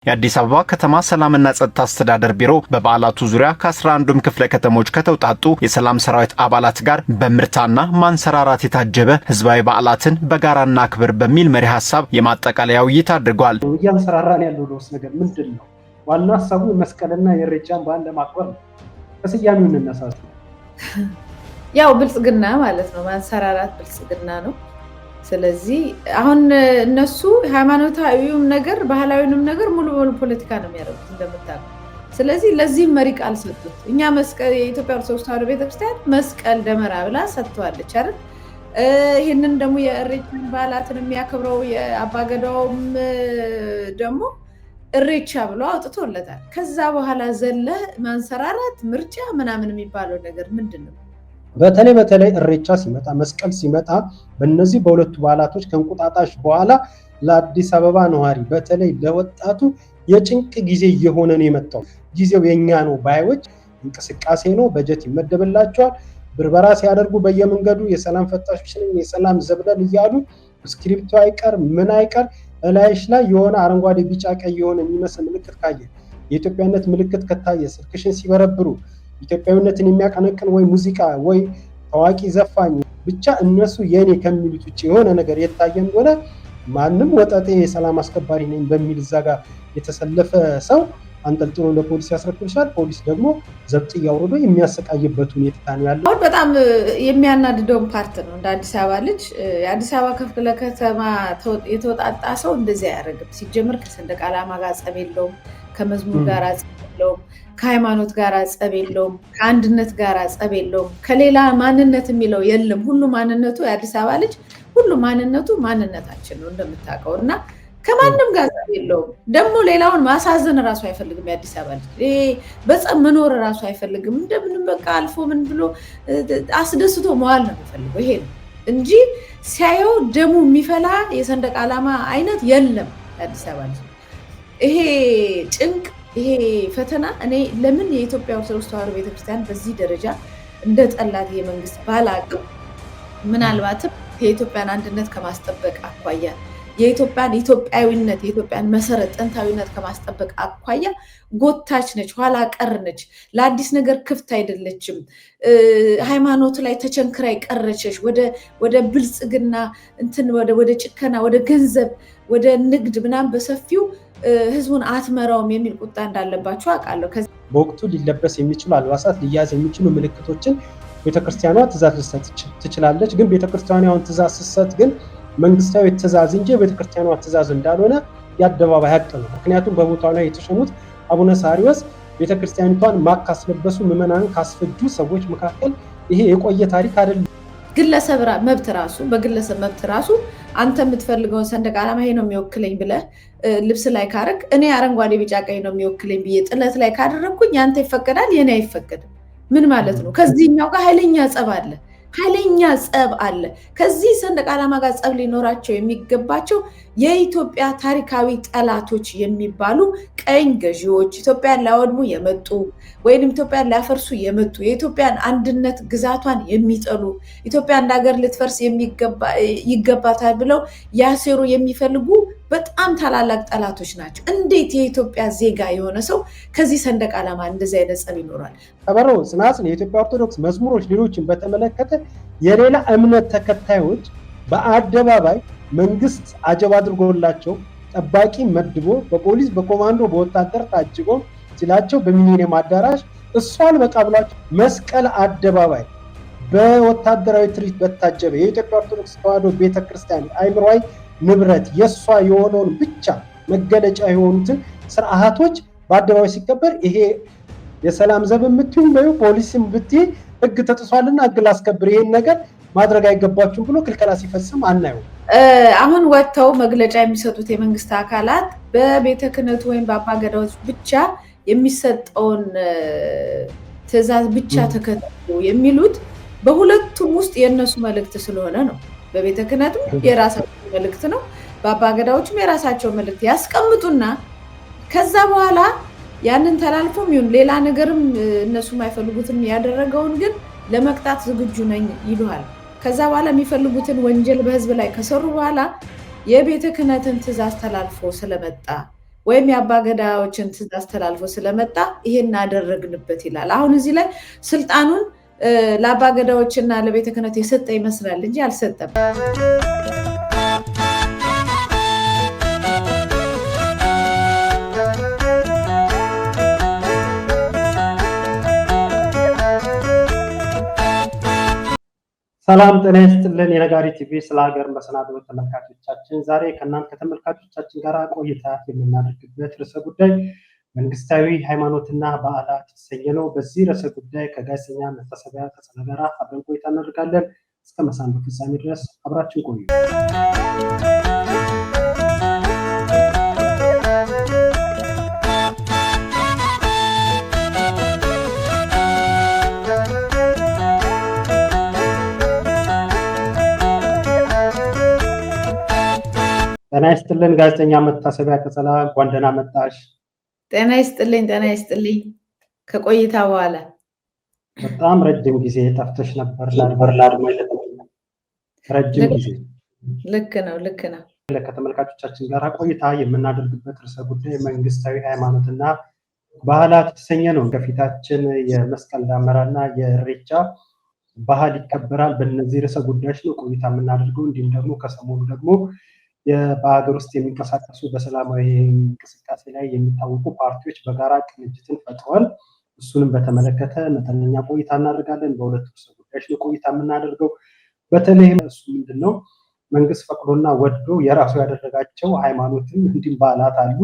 የአዲስ አበባ ከተማ ሰላምና ጸጥታ አስተዳደር ቢሮ በበዓላቱ ዙሪያ ከ11ዱም ክፍለ ከተሞች ከተውጣጡ የሰላም ሰራዊት አባላት ጋር በምርታና ማንሰራራት የታጀበ ህዝባዊ በዓላትን በጋራና ክብር በሚል መሪ ሐሳብ የማጠቃለያ ውይይት አድርጓል። እያንሰራራን ያለው ነገር ምንድነው? ዋና ሐሳቡ መስቀልና የኢሬቻን በዓል ለማክበር ነው። ከስያሜው እንነሳሱ። ያው ብልጽግና ማለት ነው። ማንሰራራት ብልጽግና ነው። ስለዚህ አሁን እነሱ ሃይማኖታዊውም ነገር ባህላዊውም ነገር ሙሉ በሙሉ ፖለቲካ ነው የሚያደርጉት እንደምታውቁ። ስለዚህ ለዚህ መሪ ቃል ሰጡት። እኛ መስቀል የኢትዮጵያ ኦርቶዶክስ ተዋሕዶ ቤተክርስቲያን መስቀል ደመራ ብላ ሰጥቷለች አይደል? ይሄንን ደግሞ የኢሬቻን በዓላትን የሚያከብረው የአባገዳውም ደግሞ ኢሬቻ ብሎ አውጥቶለታል። ከዛ በኋላ ዘለ ማንሰራራት ምርጫ ምናምን የሚባለው ነገር ምንድነው? በተለይ ኢሬቻ ሲመጣ መስቀል ሲመጣ በእነዚህ በሁለቱ በዓላቶች ከእንቁጣጣሽ በኋላ ለአዲስ አበባ ነዋሪ በተለይ ለወጣቱ የጭንቅ ጊዜ እየሆነ ነው የመጣው። ጊዜው የኛ ነው ባዮች እንቅስቃሴ ነው። በጀት ይመደብላቸዋል። ብርበራ ሲያደርጉ በየመንገዱ የሰላም ፈታሾችን የሰላም ዘብለን እያሉ ስክሪፕቱ አይቀር ምን አይቀር እላይሽ ላይ የሆነ አረንጓዴ ቢጫ ቀይ የሆነ የሚመስል ምልክት ካየ የኢትዮጵያነት ምልክት ከታየ ስልክሽን ሲበረብሩ ኢትዮጵያዊነትን የሚያቀነቅን ወይ ሙዚቃ ወይ ታዋቂ ዘፋኝ ብቻ እነሱ የኔ ከሚሉት ውጭ የሆነ ነገር የታየ እንደሆነ ማንም ወጣጤ የሰላም አስከባሪ ነኝ በሚል እዛ ጋር የተሰለፈ ሰው አንጠልጥሎ ለፖሊስ ያስረክብሻል። ፖሊስ ደግሞ ዘብጥ እያወረደ የሚያሰቃይበት ሁኔታ ነው ያለው። አሁን በጣም የሚያናድደው ፓርት ነው። እንደ አዲስ አበባ ልጅ የአዲስ አበባ ክፍለ ከተማ የተወጣጣ ሰው እንደዚህ አያደርግም። ሲጀምር ከሰንደቅ ዓላማ ጋር ጸብ የለውም፣ ከመዝሙር ጋር ጸብ የለውም፣ ከሃይማኖት ጋር ጸብ የለውም፣ ከአንድነት ጋር ጸብ የለውም፣ ከሌላ ማንነት የሚለው የለም። ሁሉ ማንነቱ የአዲስ አበባ ልጅ ሁሉ ማንነቱ ማንነታችን ነው እንደምታውቀው እና ከማንም ጋር ጸብ የለውም። ደግሞ ሌላውን ማሳዘን ራሱ አይፈልግም። የአዲስ አበባ ልጅ ይሄ በጸብ መኖር ራሱ አይፈልግም። እንደምንም በቃ አልፎ ምን ብሎ አስደስቶ መዋል ነው የሚፈልገው። ይሄ ነው እንጂ ሲያየው ደሙ የሚፈላ የሰንደቅ ዓላማ አይነት የለም የአዲስ አበባ ልጅ። ይሄ ጭንቅ ይሄ ፈተና እኔ ለምን የኢትዮጵያ ኦርቶዶክስ ተዋሕዶ ቤተክርስቲያን በዚህ ደረጃ እንደ ጠላት ይሄ መንግስት ባላቅም ምናልባትም የኢትዮጵያን አንድነት ከማስጠበቅ አኳያ የኢትዮጵያን ኢትዮጵያዊነት የኢትዮጵያን መሰረት ጥንታዊነት ከማስጠበቅ አኳያ ጎታች ነች፣ ኋላ ቀር ነች፣ ለአዲስ ነገር ክፍት አይደለችም። ሃይማኖት ላይ ተቸንክራ የቀረችሽ ወደ ብልጽግና እንትን ወደ ጭከና ወደ ገንዘብ ወደ ንግድ ምናምን በሰፊው ህዝቡን አትመራውም የሚል ቁጣ እንዳለባቸው አውቃለሁ። በወቅቱ ሊለበስ የሚችሉ አልባሳት ሊያዝ የሚችሉ ምልክቶችን ቤተክርስቲያኗ ትእዛዝ ልትሰጥ ትችላለች። ግን ቤተክርስቲያኗ ትእዛዝ ስትሰጥ ግን መንግስታዊ ትእዛዝ እንጂ የቤተክርስቲያኗ ትእዛዝ እንዳልሆነ የአደባባይ ሀቅ ነው። ምክንያቱም በቦታው ላይ የተሾሙት አቡነ ሳሪዎስ ቤተክርስቲያኒቷን ማቅ ካስለበሱ ምዕመናንን ካስፈጁ ሰዎች መካከል ይሄ የቆየ ታሪክ አይደለም። ግለሰብ መብት ራሱ በግለሰብ መብት ራሱ አንተ የምትፈልገውን ሰንደቅ ዓላማ ይሄ ነው የሚወክለኝ ብለህ ልብስ ላይ ካረግ እኔ አረንጓዴ ቢጫ ቀይ ነው የሚወክለኝ ብዬ ጥለት ላይ ካደረግኩኝ ያንተ ይፈቀዳል፣ የኔ አይፈቀድም። ምን ማለት ነው? ከዚህኛው ጋር ኃይለኛ ጸብ አለ። ከዚህ ሰንደቅ ዓላማ ጋር ጸብ ሊኖራቸው የሚገባቸው የኢትዮጵያ ታሪካዊ ጠላቶች የሚባሉ ቀኝ ገዢዎች ኢትዮጵያን ሊያወድሙ የመጡ ወይም ኢትዮጵያን ሊያፈርሱ የመጡ የኢትዮጵያን አንድነት ግዛቷን የሚጠሉ ኢትዮጵያ እንደ ሀገር ልትፈርስ ይገባታል ብለው ያሴሩ የሚፈልጉ በጣም ታላላቅ ጠላቶች ናቸው። እንዴት የኢትዮጵያ ዜጋ የሆነ ሰው ከዚህ ሰንደቅ ዓላማ እንደዚህ አይነት ጸብ ይኖራል? ከበሮ፣ ጽናጽል፣ የኢትዮጵያ ኦርቶዶክስ መዝሙሮች፣ ሌሎችን በተመለከተ የሌላ እምነት ተከታዮች በአደባባይ መንግስት አጀብ አድርጎላቸው ጠባቂ መድቦ በፖሊስ በኮማንዶ በወታደር ታጅቦ ሲላቸው በሚሊኒየም አዳራሽ እሷን በቃ ብሏቸው መስቀል አደባባይ በወታደራዊ ትርኢት በታጀበ የኢትዮጵያ ኦርቶዶክስ ተዋሕዶ ቤተክርስቲያን አይምሯዊ ንብረት የሷ የሆነውን ብቻ መገለጫ የሆኑትን ስርዓቶች በአደባባይ ሲከበር ይሄ የሰላም ዘብ የምትዩ ነው ፖሊስም ብትይ ህግ ተጥሷልና ህግ ላስከብር ይሄን ነገር ማድረግ አይገባችሁም ብሎ ክልከላ ሲፈጽም አናየው። አሁን ወጥተው መግለጫ የሚሰጡት የመንግስት አካላት በቤተ ክህነቱ ወይም በአባገዳዎች ብቻ የሚሰጠውን ትዕዛዝ ብቻ ተከትሎ የሚሉት በሁለቱም ውስጥ የነሱ መልእክት ስለሆነ ነው። በቤተ ክህነቱም የራሳቸው መልእክት ነው፣ በአባገዳዎችም የራሳቸው መልእክት ያስቀምጡና ከዛ በኋላ ያንን ተላልፎም ይሁን ሌላ ነገርም እነሱ የማይፈልጉትን ያደረገውን ግን ለመቅጣት ዝግጁ ነኝ ይሉሃል። ከዛ በኋላ የሚፈልጉትን ወንጀል በህዝብ ላይ ከሰሩ በኋላ የቤተ ክህነትን ትእዛዝ ተላልፎ ስለመጣ ወይም የአባገዳዎችን ትእዛዝ ተላልፎ ስለመጣ ይሄን አደረግንበት ይላል። አሁን እዚህ ላይ ስልጣኑን ለአባገዳዎችና ለቤተ ክህነት የሰጠ ይመስላል እንጂ አልሰጠም። ሰላም ጤና ይስጥልን። የነጋሪት ቲቪ ስለ ሀገር መሰናዶ ተመልካቾቻችን፣ ዛሬ ከእናንተ ከተመልካቾቻችን ጋር ቆይታ የምናደርግበት ርዕሰ ጉዳይ መንግስታዊ ሃይማኖትና በዓላት የተሰኘ ነው። በዚህ ርዕሰ ጉዳይ ከጋዜጠኛ መታሰቢያ ቀጸላ ጋር አብረን ቆይታ እናደርጋለን። እስከ መሰናዶ ፍጻሜ ድረስ አብራችን ቆዩ። ጤና ይስጥልን ጋዜጠኛ መታሰቢያ ቀጸላ፣ እንኳን ደህና መጣሽ። ጤና ይስጥልኝ። ከቆይታ በኋላ በጣም ረጅም ጊዜ ጠፍተሽ ነበር። ለአድማጭ ረጅም ጊዜ። ልክ ነው። ከተመልካቾቻችን ጋር ቆይታ የምናደርግበት ርዕሰ ጉዳይ መንግስታዊ ሃይማኖትና ባህላት የተሰኘ ነው። ከፊታችን የመስቀል ደመራና የኢሬቻ ባህል ይከበራል። በእነዚህ ርዕሰ ጉዳዮች ነው ቆይታ የምናደርገው። እንዲሁም ደግሞ ከሰሞኑ ደግሞ በሀገር ውስጥ የሚንቀሳቀሱ በሰላማዊ እንቅስቃሴ ላይ የሚታወቁ ፓርቲዎች በጋራ ቅንጅትን ፈጥረዋል። እሱንም በተመለከተ መጠነኛ ቆይታ እናደርጋለን። በሁለቱ ርዕሰ ጉዳዮች ነው ቆይታ የምናደርገው። በተለይም እሱ ምንድነው መንግስት ፈቅዶና ወዶ የራሱ ያደረጋቸው ሃይማኖትም እንዲሁም በዓላት አሉ።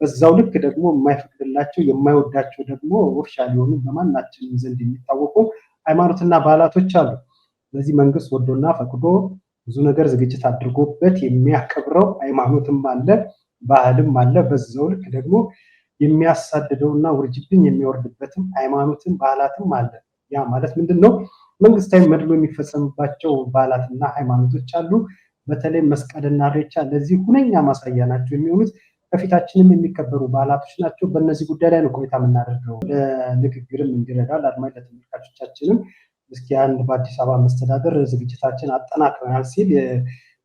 በዛው ልክ ደግሞ የማይፈቅድላቸው የማይወዳቸው ደግሞ ኦፊሻል የሆኑ በማናችንም ዘንድ የሚታወቁ ሃይማኖትና በዓላቶች አሉ። ስለዚህ መንግስት ወዶና ፈቅዶ ብዙ ነገር ዝግጅት አድርጎበት የሚያከብረው ሃይማኖትም አለ፣ ባህልም አለ። በዛው ልክ ደግሞ የሚያሳድደውና ውርጅብኝ የሚወርድበትም ሃይማኖትም ባህላትም አለ። ያ ማለት ምንድነው? መንግስታዊ መድሎ የሚፈጸምባቸው ባህላትና ሃይማኖቶች አሉ። በተለይ መስቀልና ኢሬቻ ለዚህ ሁነኛ ማሳያ ናቸው የሚሆኑት። ከፊታችንም የሚከበሩ ባህላቶች ናቸው። በእነዚህ ጉዳይ ላይ ነው ቆይታ የምናደርገው። ለንግግርም እንዲረዳል አድማጭ ለተመልካቾቻችንም እስኪ አንድ በአዲስ አበባ መስተዳደር ዝግጅታችን አጠናክረናል ሲል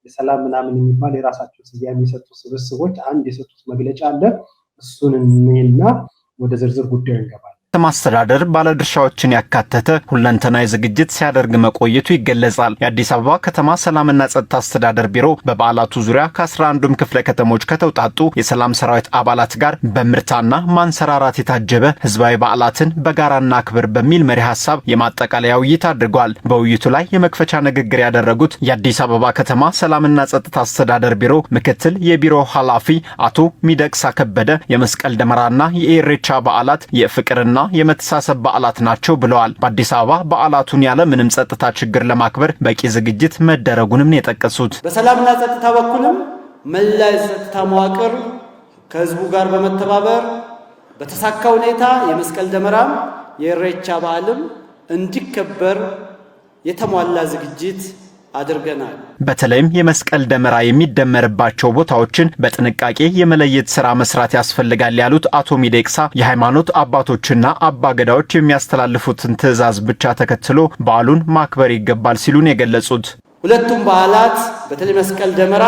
የሰላም ምናምን የሚባል የራሳቸው ስያሜ የሰጡ ስብስቦች አንድ የሰጡት መግለጫ አለ። እሱን እንይና ወደ ዝርዝር ጉዳዩ እንገባለን። ማስተዳደር ባለድርሻዎችን ያካተተ ሁለንተናዊ ዝግጅት ሲያደርግ መቆየቱ ይገለጻል። የአዲስ አበባ ከተማ ሰላምና ጸጥታ አስተዳደር ቢሮ በበዓላቱ ዙሪያ ከ11ዱም ክፍለ ከተሞች ከተውጣጡ የሰላም ሰራዊት አባላት ጋር በምርታና ማንሰራራት የታጀበ ህዝባዊ በዓላትን በጋራና ክብር በሚል መሪ ሀሳብ የማጠቃለያ ውይይት አድርጓል። በውይይቱ ላይ የመክፈቻ ንግግር ያደረጉት የአዲስ አበባ ከተማ ሰላምና ጸጥታ አስተዳደር ቢሮ ምክትል የቢሮ ኃላፊ አቶ ሚደቅሳ ከበደ የመስቀል ደመራና የኢሬቻ በዓላት የፍቅርና የመተሳሰብ በዓላት ናቸው ብለዋል። በአዲስ አበባ በዓላቱን ያለ ምንም ጸጥታ ችግር ለማክበር በቂ ዝግጅት መደረጉንም የጠቀሱት በሰላምና ጸጥታ በኩልም መላ የጸጥታ መዋቅር ከህዝቡ ጋር በመተባበር በተሳካ ሁኔታ የመስቀል ደመራም የኢሬቻ በዓልም እንዲከበር የተሟላ ዝግጅት አድርገናል። በተለይም የመስቀል ደመራ የሚደመርባቸው ቦታዎችን በጥንቃቄ የመለየት ስራ መስራት ያስፈልጋል ያሉት አቶ ሚደቅሳ የሃይማኖት አባቶችና አባገዳዎች የሚያስተላልፉትን ትዕዛዝ ብቻ ተከትሎ በዓሉን ማክበር ይገባል ሲሉን የገለጹት ሁለቱም በዓላት በተለይ መስቀል ደመራ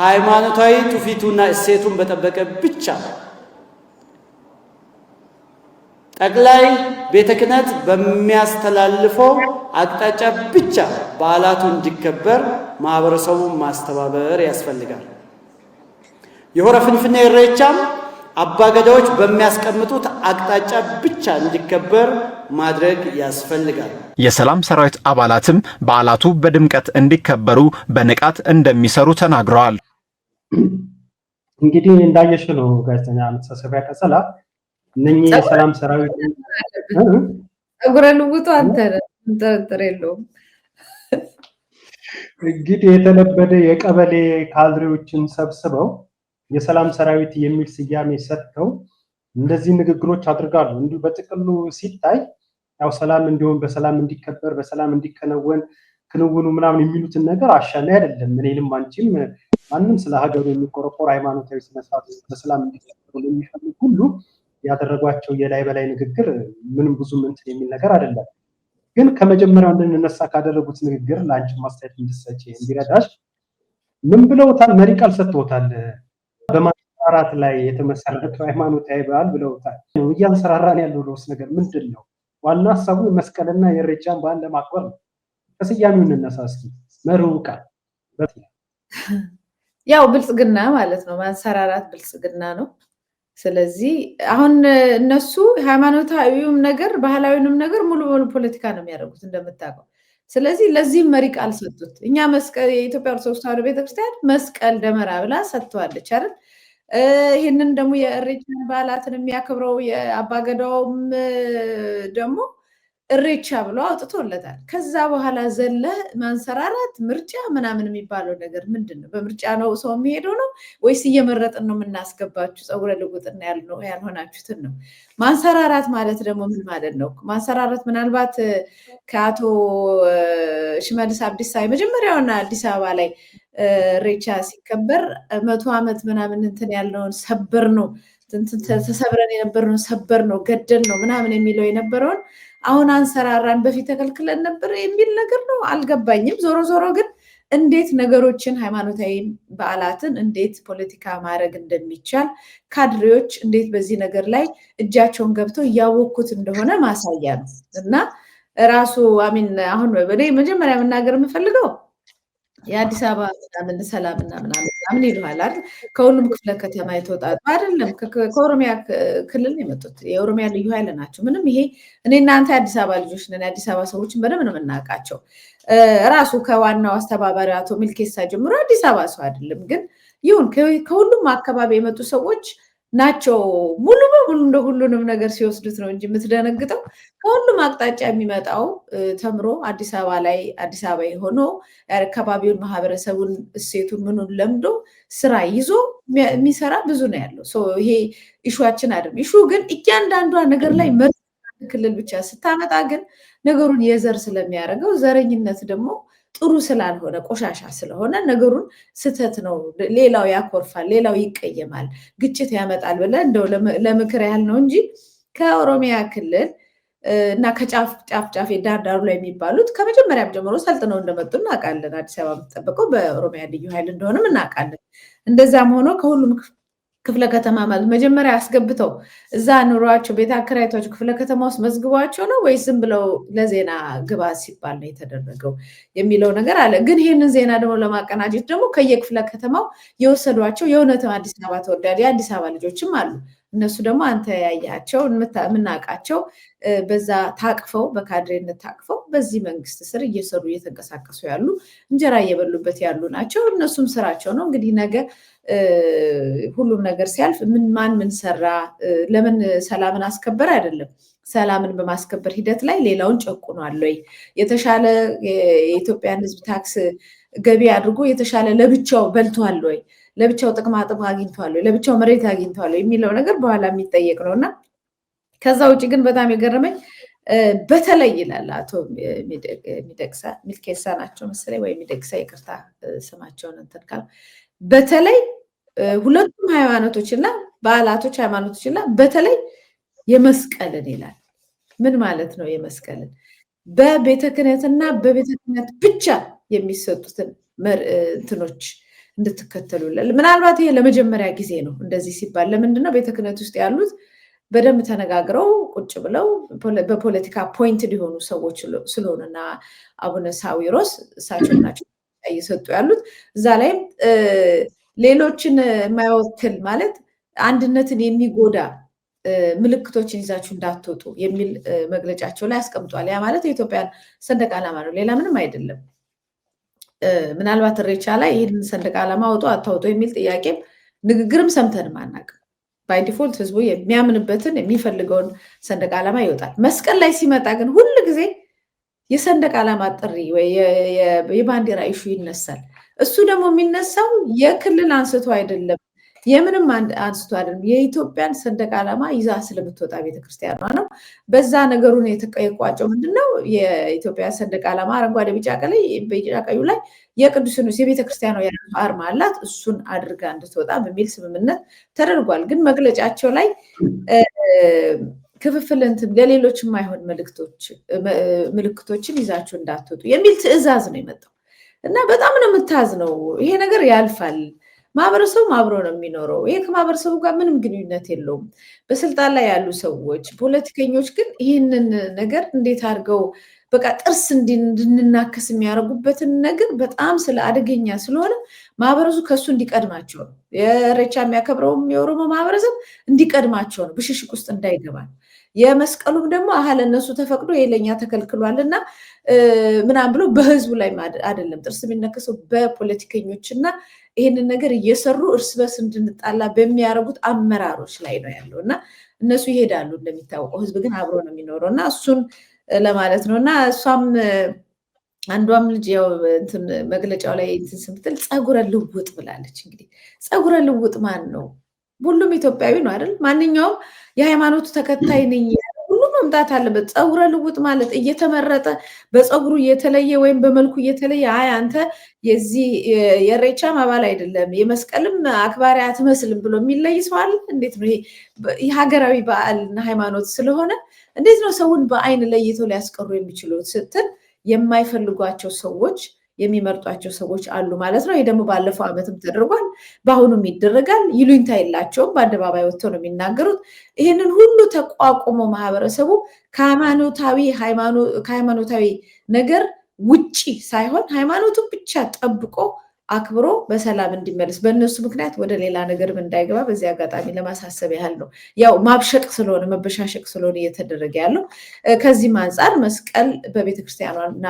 ሃይማኖታዊ ትውፊቱና እሴቱን በጠበቀ ብቻ ጠቅላይ ቤተ ክህነት በሚያስተላልፈው አቅጣጫ ብቻ በዓላቱ እንዲከበር ማህበረሰቡን ማስተባበር ያስፈልጋል። የሆረ ፍንፍኔ ኢሬቻም አባገዳዎች በሚያስቀምጡት አቅጣጫ ብቻ እንዲከበር ማድረግ ያስፈልጋል። የሰላም ሰራዊት አባላትም በዓላቱ በድምቀት እንዲከበሩ በንቃት እንደሚሰሩ ተናግረዋል። እንግዲህ እንዳየሽ ነው ጋዜጠኛ መታሰቢያ ቀጸላ እነኚህ የሰላም ሰራዊት እግረ ልውጡ አንተ ጥርጥር የለውም። እንግዲህ የተለበደ የቀበሌ ካድሬዎችን ሰብስበው የሰላም ሰራዊት የሚል ስያሜ ሰጥተው እንደዚህ ንግግሮች አድርጋሉ። እንዲሁ በጥቅሉ ሲታይ ያው ሰላም እንዲሆን በሰላም እንዲከበር በሰላም እንዲከናወን ክንውኑ ምናምን የሚሉትን ነገር አሻሚ አይደለም። እኔንም አንቺም ማንም ስለ ሀገሩ የሚቆረቆር ሃይማኖታዊ ስነስርዓት በሰላም እንዲከበር የሚፈልግ ሁሉ ያደረጓቸው የላይ በላይ ንግግር ምንም ብዙ እንትን የሚል ነገር አይደለም። ግን ከመጀመሪያው እንድንነሳ ካደረጉት ንግግር ለአንቺ ማስተያየት እንድትሰጪ እንዲረዳሽ ምን ብለውታል? መሪ ቃል ሰጥተውታል። አራት ላይ የተመሰረተ ሃይማኖታዊ በዓል ብለውታል። እያንሰራራን ያለው ለውስ ነገር ምንድን ነው? ዋና ሀሳቡ መስቀልና የኢሬቻን በዓል ለማክበር ነው። ከስያሜው እንነሳ እስኪ። መርሁ ቃል ያው ብልጽግና ማለት ነው። ማንሰራራት ብልጽግና ነው። ስለዚህ አሁን እነሱ ሃይማኖታዊውም ነገር ባህላዊውንም ነገር ሙሉ በሙሉ ፖለቲካ ነው የሚያደርጉት እንደምታውቀው። ስለዚህ ለዚህም መሪ ቃል ሰጡት። እኛ መስቀል የኢትዮጵያ ኦርቶዶክስ ተዋሕዶ ቤተክርስቲያን መስቀል ደመራ ብላ ሰጥተዋለች አይደል? ይህንን ደግሞ የእሬቻን በዓላትን የሚያከብረው የአባገዳውም ደግሞ እሬቻ ብሎ አውጥቶለታል። ከዛ በኋላ ዘለ ማንሰራራት ምርጫ ምናምን የሚባለው ነገር ምንድን ነው? በምርጫ ነው ሰው የሚሄደው ነው ወይስ እየመረጥን ነው የምናስገባችሁ? ፀጉረ ልውጥና ያልሆናችሁትን ነው። ማንሰራራት ማለት ደግሞ ምን ማለት ነው? ማንሰራራት ምናልባት ከአቶ ሽመልስ አብዲሳ የመጀመሪያውና አዲስ አበባ ላይ እሬቻ ሲከበር 100 ዓመት ምናምን እንትን ያልነውን ሰበር ነው ተሰብረን የነበርነው ሰበር ነው ገደል ነው ምናምን የሚለው የነበረውን አሁን አንሰራራን በፊት ተከልክለን ነበር የሚል ነገር ነው። አልገባኝም። ዞሮ ዞሮ ግን እንዴት ነገሮችን ሃይማኖታዊ በዓላትን እንዴት ፖለቲካ ማድረግ እንደሚቻል ካድሬዎች እንዴት በዚህ ነገር ላይ እጃቸውን ገብተው እያወኩት እንደሆነ ማሳያ ነው። እና ራሱ አሚን አሁን በኔ መጀመሪያ መናገር የምፈልገው የአዲስ አበባ ምናምን ሰላምና ምናምን ይሉሃል አይደል? ከሁሉም ክፍለ ከተማ የተወጣጡ አይደለም፣ ከኦሮሚያ ክልል ነው የመጡት። የኦሮሚያ ልዩ ኃይል ናቸው። ምንም ይሄ እኔ እናንተ የአዲስ አበባ ልጆች ነን። የአዲስ አበባ ሰዎችን በደንብ ነው የምናውቃቸው። ራሱ ከዋናው አስተባባሪ አቶ ሚልኬሳ ጀምሮ አዲስ አበባ ሰው አይደለም። ግን ይሁን ከሁሉም አካባቢ የመጡ ሰዎች ናቸው። ሙሉ በሙሉ እንደ ሁሉንም ነገር ሲወስዱት ነው እንጂ የምትደነግጠው ከሁሉም አቅጣጫ የሚመጣው ተምሮ አዲስ አበባ ላይ አዲስ አበባ ሆኖ አካባቢውን ማህበረሰቡን እሴቱን ምኑን ለምዶ ስራ ይዞ የሚሰራ ብዙ ነው ያለው። ይሄ ኢሹዋችን አይደለም። ኢሹ ግን እያንዳንዷ ነገር ላይ ክልል ብቻ ስታመጣ ግን ነገሩን የዘር ስለሚያደርገው ዘረኝነት ደግሞ ጥሩ ስላልሆነ ቆሻሻ ስለሆነ ነገሩን ስተት ነው። ሌላው ያኮርፋል፣ ሌላው ይቀየማል፣ ግጭት ያመጣል ብለህ እንደው ለምክር ያህል ነው እንጂ ከኦሮሚያ ክልል እና ከጫፍ ጫፍ ዳርዳሩ ላይ የሚባሉት ከመጀመሪያም ጀምሮ ሰልጥነው እንደመጡ እናውቃለን። አዲስ አበባ የምትጠበቀው በኦሮሚያ ልዩ ኃይል እንደሆነም እናውቃለን። እንደዛም ሆኖ ከሁሉም ክፍለ ከተማ ማለት መጀመሪያ አስገብተው እዛ ኑሯቸው ቤት አከራይቷቸው ክፍለ ከተማ ውስጥ መዝግቧቸው ነው ወይስ ዝም ብለው ለዜና ግባት ሲባል ነው የተደረገው የሚለው ነገር አለ። ግን ይህንን ዜና ደግሞ ለማቀናጀት ደግሞ ከየክፍለ ከተማው የወሰዷቸው የእውነትም አዲስ አበባ ተወዳጅ የአዲስ አበባ ልጆችም አሉ። እነሱ ደግሞ አንተ ያያቸው የምናውቃቸው በዛ ታቅፈው በካድሬነት ታቅፈው በዚህ መንግስት ስር እየሰሩ እየተንቀሳቀሱ ያሉ እንጀራ እየበሉበት ያሉ ናቸው። እነሱም ስራቸው ነው። እንግዲህ ነገ ሁሉም ነገር ሲያልፍ ማን ምን ሰራ፣ ለምን ሰላምን አስከበረ አይደለም። ሰላምን በማስከበር ሂደት ላይ ሌላውን ጨቁኗል ወይ፣ የተሻለ የኢትዮጵያን ሕዝብ ታክስ ገቢ አድርጎ የተሻለ ለብቻው በልቷል ወይ፣ ለብቻው ጥቅማ ጥቅም አግኝቷል ወይ፣ ለብቻው መሬት አግኝቷል ወይ የሚለው ነገር በኋላ የሚጠየቅ ነው። እና ከዛ ውጭ ግን በጣም የገረመኝ በተለይ ይላል አቶ ሚልኬሳ ናቸው መሰለኝ ወይ ሚደቅሳ፣ ይቅርታ ስማቸውን እንትን ካል በተለይ ሁለቱም ሃይማኖቶችና በዓላቶች ሃይማኖቶችና በተለይ የመስቀልን ይላል። ምን ማለት ነው? የመስቀልን በቤተ ክህነትና በቤተ ክህነት ብቻ የሚሰጡትን እንትኖች እንድትከተሉ ይላል። ምናልባት ይሄ ለመጀመሪያ ጊዜ ነው እንደዚህ ሲባል። ለምንድነው? ቤተ ክህነት ውስጥ ያሉት በደንብ ተነጋግረው ቁጭ ብለው በፖለቲካ ፖይንት ሊሆኑ ሰዎች ስለሆኑና አቡነ ሳዊሮስ እሳቸው ናቸው እየሰጡ ያሉት። እዛ ላይም ሌሎችን የማይወክል ማለት አንድነትን የሚጎዳ ምልክቶችን ይዛችሁ እንዳትወጡ የሚል መግለጫቸው ላይ አስቀምጧል። ያ ማለት የኢትዮጵያን ሰንደቅ ዓላማ ነው፣ ሌላ ምንም አይደለም። ምናልባት እሬቻ ላይ ይህንን ሰንደቅ ዓላማ አውጡ አታውጡ የሚል ጥያቄም ንግግርም ሰምተንም አናውቅም። ባይ ዲፎልት ህዝቡ የሚያምንበትን የሚፈልገውን ሰንደቅ ዓላማ ይወጣል። መስቀል ላይ ሲመጣ ግን ሁል ጊዜ የሰንደቅ ዓላማ ጥሪ ወይ የባንዲራ ኢሹ ይነሳል። እሱ ደግሞ የሚነሳው የክልል አንስቶ አይደለም፣ የምንም አንስቶ አይደለም። የኢትዮጵያን ሰንደቅ ዓላማ ይዛ ስለምትወጣ ቤተክርስቲያኗ ነው። በዛ ነገሩን የቋጨው ምንድነው? የኢትዮጵያ ሰንደቅ ዓላማ አረንጓዴ፣ ቢጫ ቀዩ ላይ የቅዱስ ሲኖዶስ የቤተክርስቲያኗ አርማ አላት። እሱን አድርጋ እንድትወጣ በሚል ስምምነት ተደርጓል። ግን መግለጫቸው ላይ ክፍፍል እንትን ለሌሎች የማይሆን ምልክቶችን ይዛችሁ እንዳትወጡ የሚል ትዕዛዝ ነው የመጣው እና በጣም ነው የምታዝነው። ይሄ ነገር ያልፋል። ማህበረሰቡ አብሮ ነው የሚኖረው። ይሄ ከማህበረሰቡ ጋር ምንም ግንኙነት የለውም። በስልጣን ላይ ያሉ ሰዎች ፖለቲከኞች ግን ይህንን ነገር እንዴት አድርገው በቃ ጥርስ እንድንናከስ የሚያደርጉበትን ነገር በጣም ስለ አደገኛ ስለሆነ ማህበረሰቡ ከሱ እንዲቀድማቸው ነው። የኢሬቻ የሚያከብረውም የኦሮሞ ማህበረሰብ እንዲቀድማቸው ነው፣ ብሽሽቅ ውስጥ እንዳይገባ ነው። የመስቀሉም ደግሞ ለእነሱ ተፈቅዶ የለኛ ተከልክሏልና ምናምን ብሎ በህዝቡ ላይ አይደለም ጥርስ የሚነከሰው በፖለቲከኞችና ይህንን ነገር እየሰሩ እርስ በርስ እንድንጣላ በሚያደርጉት አመራሮች ላይ ነው ያለው እና እነሱ ይሄዳሉ። እንደሚታወቀው ህዝብ ግን አብሮ ነው የሚኖረው እና እሱን ለማለት ነው። እና እሷም አንዷም ልጅ ያው እንትን መግለጫው ላይ እንትን ስትል ፀጉረ ልውጥ ብላለች። እንግዲህ ፀጉረ ልውጥ ማን ነው? ሁሉም ኢትዮጵያዊ ነው አይደል? ማንኛውም የሃይማኖቱ ተከታይ ነኝ ሁሉም መምጣት አለበት። ፀጉረ ልውጥ ማለት እየተመረጠ በፀጉሩ እየተለየ ወይም በመልኩ እየተለየ አይ አንተ የዚህ የኢሬቻም አባል አይደለም የመስቀልም አክባሪ አትመስልም ብሎ የሚለይ ሰው አለ? እንዴት ነው ይሄ? ሀገራዊ በዓልና ሃይማኖት ስለሆነ እንዴት ነው ሰውን በአይን ለይተው ሊያስቀሩ የሚችሉት ስትል የማይፈልጓቸው ሰዎች የሚመርጧቸው ሰዎች አሉ ማለት ነው። ይሄ ደግሞ ባለፈው ዓመትም ተደርጓል፣ በአሁኑም ይደረጋል። ይሉኝታ የላቸውም፣ በአደባባይ ወጥተው ነው የሚናገሩት። ይህንን ሁሉ ተቋቁሞ ማህበረሰቡ ከሃይማኖታዊ ነገር ውጪ ሳይሆን ሃይማኖቱን ብቻ ጠብቆ አክብሮ በሰላም እንዲመለስ በእነሱ ምክንያት ወደ ሌላ ነገርም እንዳይገባ በዚህ አጋጣሚ ለማሳሰብ ያህል ነው። ያው ማብሸቅ ስለሆነ መበሻሸቅ ስለሆነ እየተደረገ ያለው። ከዚህም አንጻር መስቀል በቤተክርስቲያኗ እና